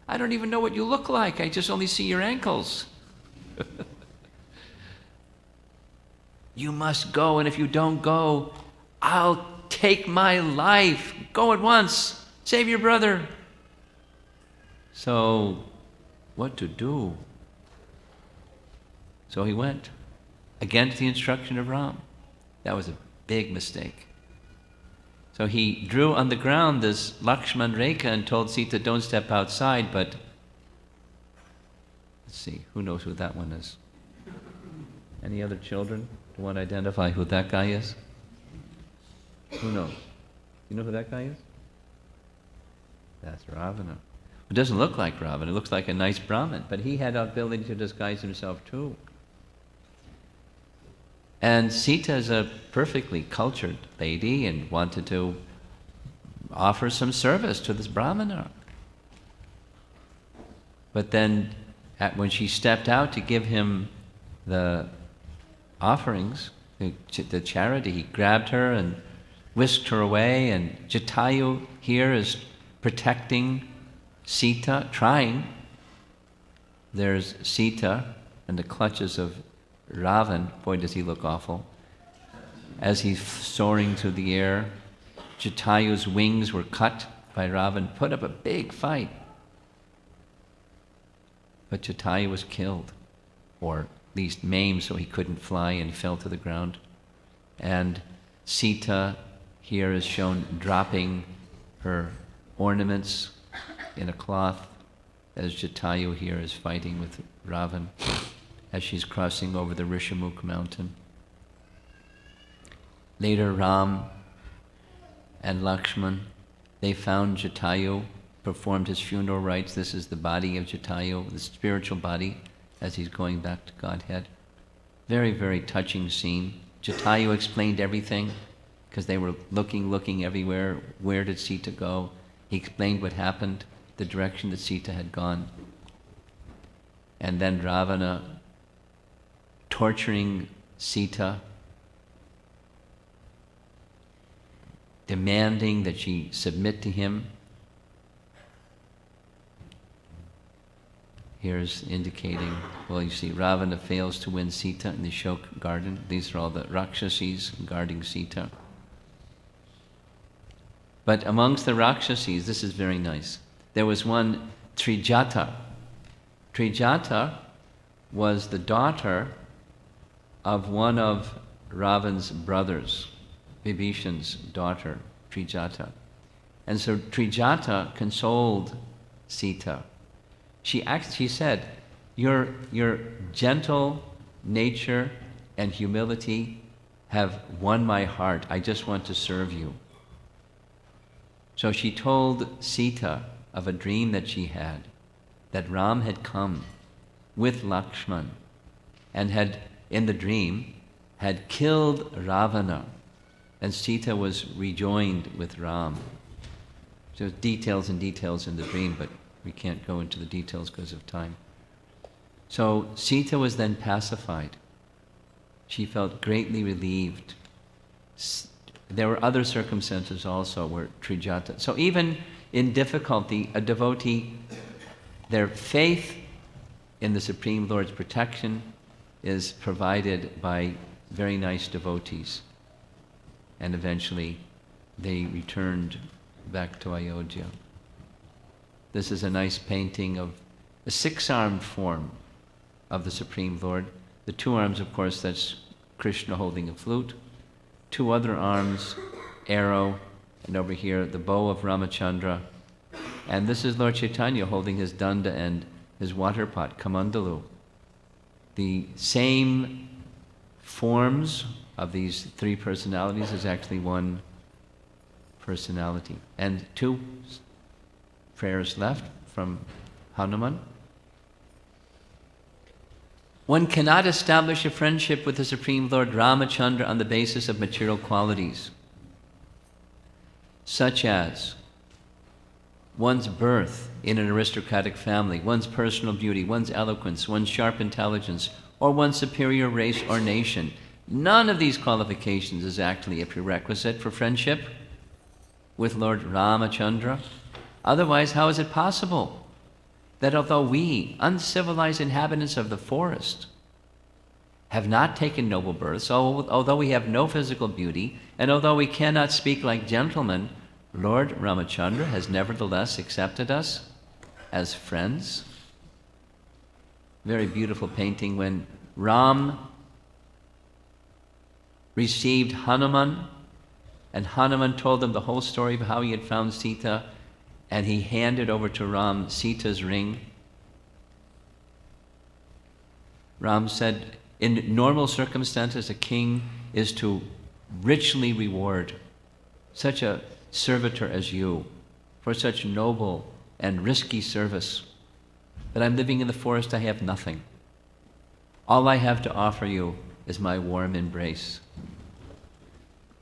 I don't even know what you look like. I just only see your ankles." "You must go, and if you don't go, I'll take my life. Go at once. Save your brother." So, what to do? So he went against the instruction of Ram. That was a big mistake. So he drew on the ground this Lakshman Rekha and told Sita, "Don't step outside," but let's see, who knows who that one is? Any other children who want to identify who that guy is? Who knows? You know who that guy is? That's Ravana. It doesn't look like Ravana. It looks like a nice Brahmin, but he had the ability to disguise himself too. And Sita is a perfectly cultured lady and wanted to offer some service to this Brahmana. But then when she stepped out to give him the offerings, the charity, he grabbed her and whisked her away, and Jatayu here is protecting Sita, trying. there's Sita in the clutches of Ravan. Boy, does he look awful. As he's soaring through the air, Jatayu's wings were cut by Ravan, put up a big fight. But Jatayu was killed, or at least maimed so he couldn't fly and fell to the ground. And Sita here is shown dropping her ornaments in a cloth, as Jatayu here is fighting with Ravan as she's crossing over the Rishamukh mountain. Later, Ram and Lakshman, they found Jatayu, performed his funeral rites. This is the body of Jatayu, the spiritual body, as he's going back to Godhead. Very, very touching scene. Jatayu explained everything, because they were looking everywhere. Where did Sita go? He explained what happened, the direction that Sita had gone. And then Ravana torturing Sita, demanding that she submit to him. Here's indicating, well, you see, Ravana fails to win Sita in the Shok garden. These are all the Rakshasis guarding Sita. But amongst the Rakshasis, this is very nice. There was one, Trijata. Trijata was the daughter of one of Ravan's brothers, Vibhishan's daughter, Trijata. And so Trijata consoled Sita. She said, your gentle nature and humility have won my heart. I just want to serve you. So she told Sita of a dream that she had, that Ram had come with Lakshman and had, in the dream, had killed Ravana, and Sita was rejoined with Ram. So details and details in the dream, but we can't go into the details because of time. So Sita was then pacified. She felt greatly relieved. There were other circumstances also where Trijata. So even in difficulty, a devotee, their faith in the Supreme Lord's protection is provided by very nice devotees. And eventually they returned back to Ayodhya. This is a nice painting of a six-armed form of the Supreme Lord. The two arms, of course, that's Krishna holding a flute. Two other arms, arrow, and over here the bow of Ramachandra. And this is Lord Chaitanya holding his danda and his water pot, Kamandalu. The same forms of these three personalities is actually one personality. And two prayers left from Hanuman. One cannot establish a friendship with the Supreme Lord Ramachandra on the basis of material qualities, such as one's birth in an aristocratic family, one's personal beauty, one's eloquence, one's sharp intelligence, or one's superior race or nation. None of these qualifications is actually a prerequisite for friendship with Lord Ramachandra. Otherwise, how is it possible that although we, uncivilized inhabitants of the forest, have not taken noble births, although we have no physical beauty, and although we cannot speak like gentlemen, Lord Ramachandra has nevertheless accepted us as friends? Very beautiful painting when Ram received Hanuman, and Hanuman told him the whole story of how he had found Sita, and he handed over to Ram Sita's ring. Ram said, in normal circumstances, a king is to richly reward such a servitor as you for such noble and risky service. But I'm living in the forest, I have nothing. All I have to offer you is my warm embrace.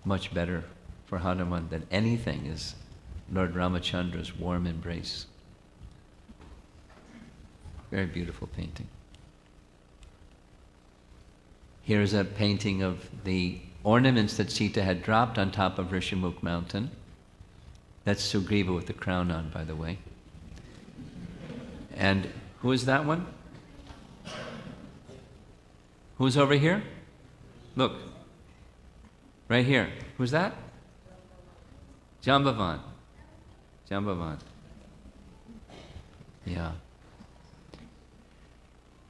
Much better for Hanuman than anything is Lord Ramachandra's warm embrace. Very beautiful painting. Here's a painting of the ornaments that Sita had dropped on top of Rishamukh mountain. That's Sugriva with the crown on, by the way. And who is that one? Who's over here? Look. Right here. Who's that? Jambavan. Jambavan. Yeah.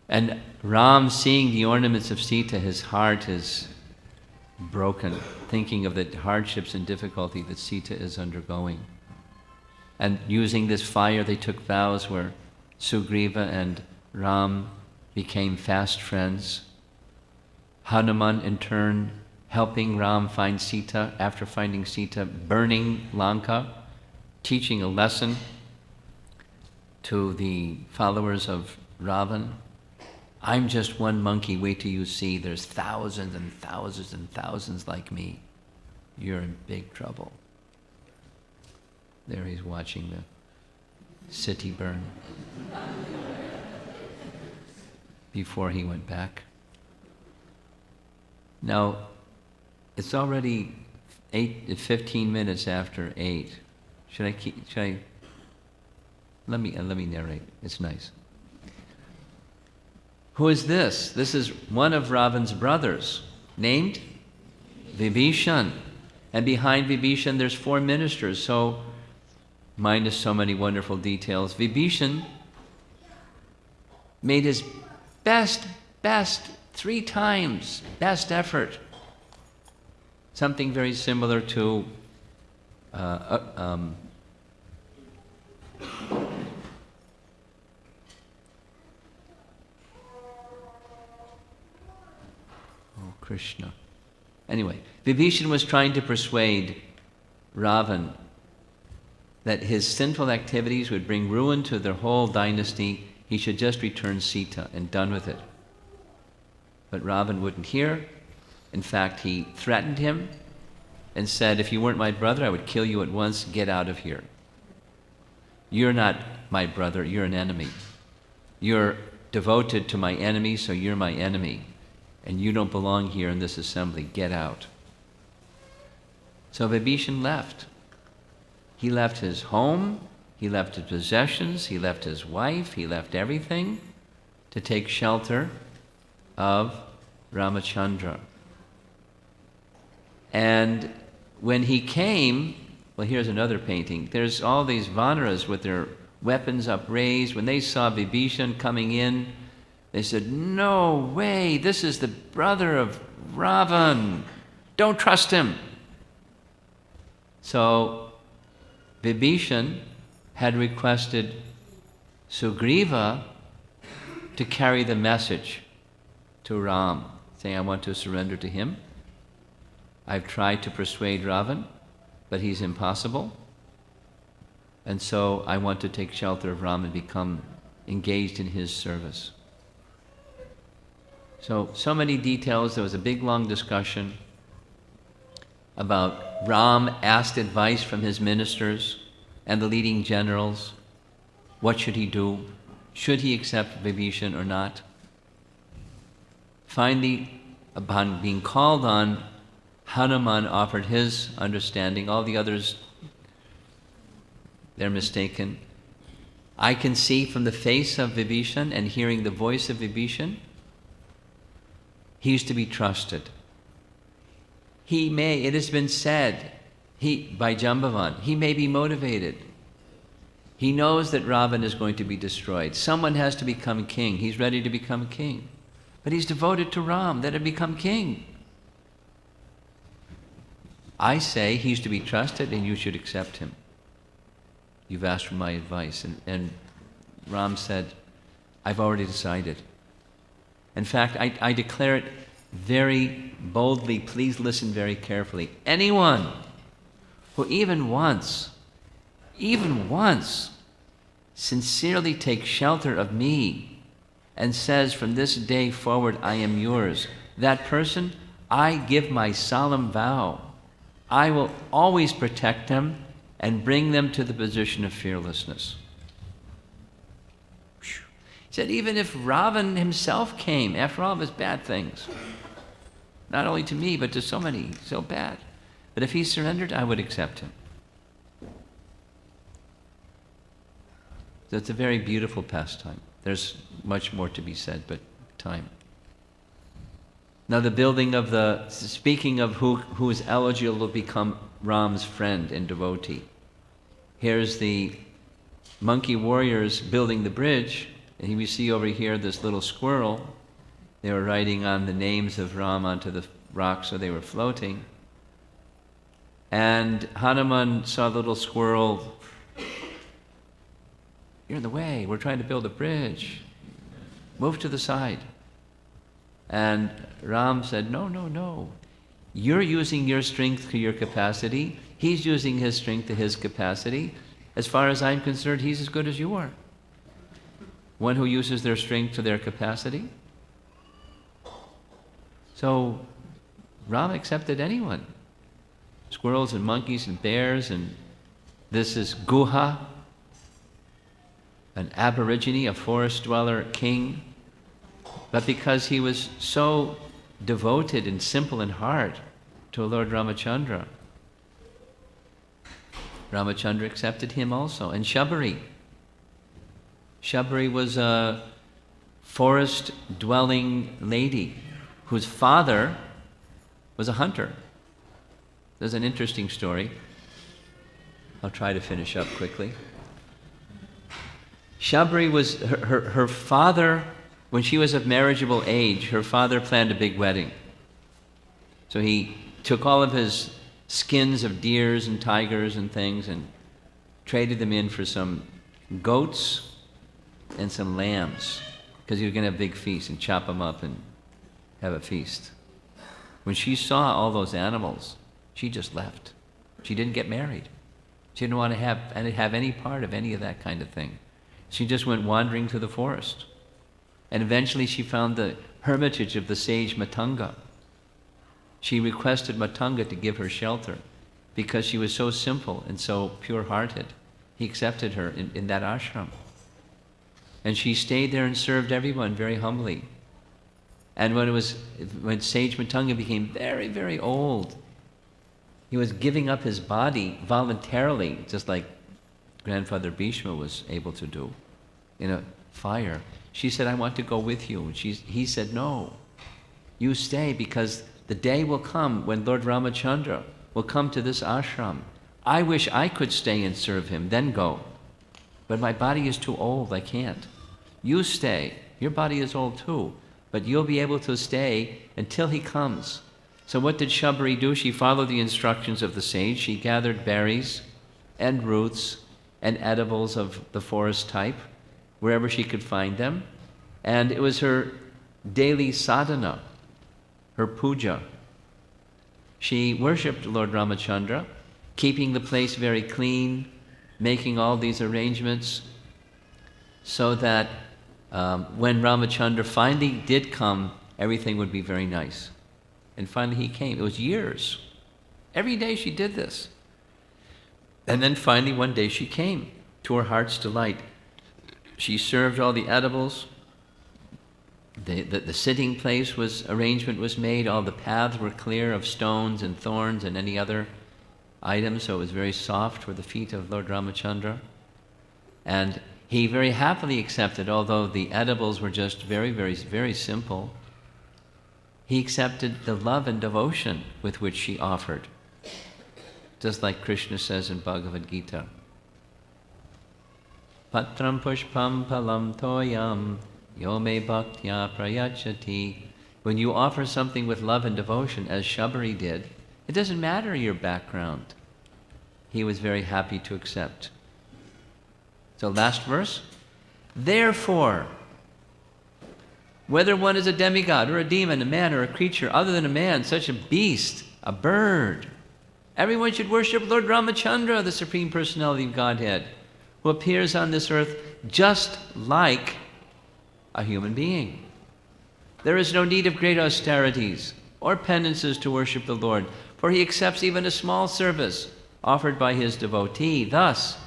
And Ram, seeing the ornaments of Sita, his heart is broken, thinking of the hardships and difficulty that Sita is undergoing. And using this fire, they took vows where Sugriva and Ram became fast friends. Hanuman, in turn, helping Ram find Sita, after finding Sita, burning Lanka, teaching a lesson to the followers of Ravan. I'm just one monkey, wait till you see there's thousands and thousands and thousands like me. You're in big trouble. There he's watching the city burn before he went back. Now, it's already 15 minutes after 8. Let me narrate. It's nice. Who is this? This is one of Ravan's brothers, named Vibhishan. And behind Vibhishan there's 4 ministers, so minus so many wonderful details. Vibhishan made his best, 3 times, best effort. Something very similar to Krishna. Anyway, Vibhishan was trying to persuade Ravan that his sinful activities would bring ruin to their whole dynasty. He should just return Sita and done with it. But Ravan wouldn't hear. In fact, he threatened him and said, if you weren't my brother, I would kill you at once. Get out of here. You're not my brother, you're an enemy. You're devoted to my enemy, so you're my enemy. And you don't belong here in this assembly. Get out. So Vibhishan left. He left his home, he left his possessions, he left his wife, he left everything to take shelter of Ramachandra. And when he came, well, here's another painting. There's all these Vanaras with their weapons upraised. When they saw Vibhishan coming in, they said, no way, this is the brother of Ravan. Don't trust him. So Vibhishan had requested Sugriva to carry the message to Ram, saying, I want to surrender to him. I've tried to persuade Ravan, but he's impossible. And so I want to take shelter of Ram and become engaged in his service. So many details. There was a big, long discussion about Ram asked advice from his ministers and the leading generals. What should he do? Should he accept Vibhishan or not? Finally, upon being called on, Hanuman offered his understanding. All the others, they're mistaken. I can see from the face of Vibhishan and hearing the voice of Vibhishan, he's to be trusted. He may, it has been said, by Jambavan, he may be motivated. He knows that Ravan is going to be destroyed. Someone has to become king. He's ready to become king. But he's devoted to Ram, that had become king. I say he's to be trusted and you should accept him. You've asked for my advice. And Ram said, I've already decided. In fact, I declare it very boldly. Please listen very carefully. Anyone who even once, sincerely takes shelter of me and says, from this day forward, I am yours, that person, I give my solemn vow, I will always protect them and bring them to the position of fearlessness. He said, even if Ravan himself came, after all of his bad things, not only to me, but to so many, so bad, but if he surrendered, I would accept him. So it's a very beautiful pastime. There's much more to be said, but time. Now speaking of who is eligible to become Ram's friend and devotee. Here's the monkey warriors building the bridge, and we see over here this little squirrel. They were writing on the names of Ram onto the rock so they were floating. And Hanuman saw the little squirrel. You're in the way. We're trying to build a bridge. Move to the side. And Ram said, no, no, no. You're using your strength to your capacity. He's using his strength to his capacity. As far as I'm concerned, he's as good as you are. One who uses their strength to their capacity. So Ram accepted anyone. Squirrels and monkeys and bears, and this is Guha, an aborigine, a forest dweller king. But because he was so devoted and simple in heart to Lord Ramachandra, Ramachandra accepted him also. And Shabari. Shabari was a forest-dwelling lady whose father was a hunter. There's an interesting story. I'll try to finish up quickly. Shabari was, her father, when she was of marriageable age, her father planned a big wedding. So he took all of his skins of deers and tigers and things and traded them in for some goats and some lambs, because he was going to have a big feast and chop them up and have a feast. When she saw all those animals, she just left. She didn't get married. She didn't want to have any part of any of that kind of thing. She just went wandering through the forest. And eventually she found the hermitage of the sage Matanga. She requested Matanga to give her shelter because she was so simple and so pure-hearted. He accepted her in that ashram. And she stayed there and served everyone very humbly. And when sage Matanga became very, very old, he was giving up his body voluntarily, just like Grandfather Bhishma was able to do in a fire. She said, I want to go with you. And he said, no, you stay, because the day will come when Lord Ramachandra will come to this ashram. I wish I could stay and serve him, then go. But my body is too old, I can't. You stay. Your body is old too, but you'll be able to stay until he comes. So what did Shabari do? She followed the instructions of the sage. She gathered berries and roots and edibles of the forest type, wherever she could find them. And it was her daily sadhana, her puja. She worshipped Lord Ramachandra, keeping the place very clean, making all these arrangements so that when Ramachandra finally did come, everything would be very nice. And finally he came. It was years. Every day she did this. And then finally one day she came, to her heart's delight. She served all the edibles. The sitting place arrangement was made. All the paths were clear of stones and thorns and any other items, so it was very soft for the feet of Lord Ramachandra. And he very happily accepted, although the edibles were just very, very, very simple. He accepted the love and devotion with which she offered, just like Krishna says in Bhagavad Gita. Patram pushpam palam toyam yome bhaktya prayachati. When you offer something with love and devotion, as Shabari did, it doesn't matter your background. He was very happy to accept. So last verse. Therefore, whether one is a demigod or a demon, a man or a creature other than a man, such a beast, a bird, everyone should worship Lord Ramachandra, the Supreme Personality of Godhead, who appears on this earth just like a human being. There is no need of great austerities or penances to worship the Lord, for he accepts even a small service offered by his devotee. Thus,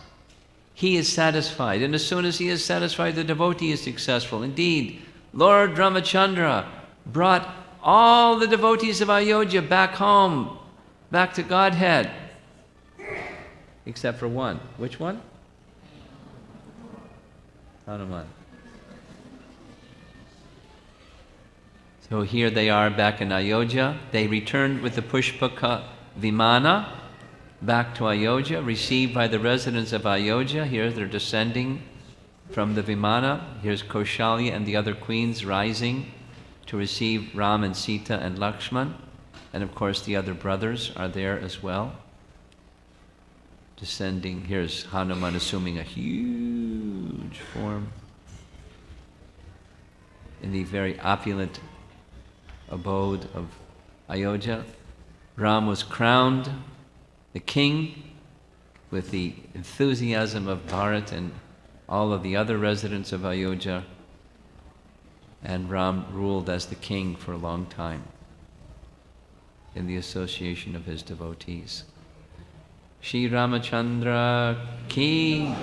he is satisfied, and as soon as he is satisfied, the devotee is successful. Indeed, Lord Ramachandra brought all the devotees of Ayodhya back home, back to Godhead, except for one. Which one? Hanuman. So here they are back in Ayodhya. They returned with the Pushpaka Vimana back to Ayodhya, received by the residents of Ayodhya. Here they're descending from the Vimana. Here's Kaushalya and the other queens rising to receive Ram and Sita and Lakshman. And of course the other brothers are there as well. Descending. Here's Hanuman assuming a huge form in the very opulent abode of Ayodhya. Ram was crowned the king with the enthusiasm of Bharat and all of the other residents of Ayodhya, and Ram ruled as the king for a long time in the association of his devotees. Shri Ramachandra ki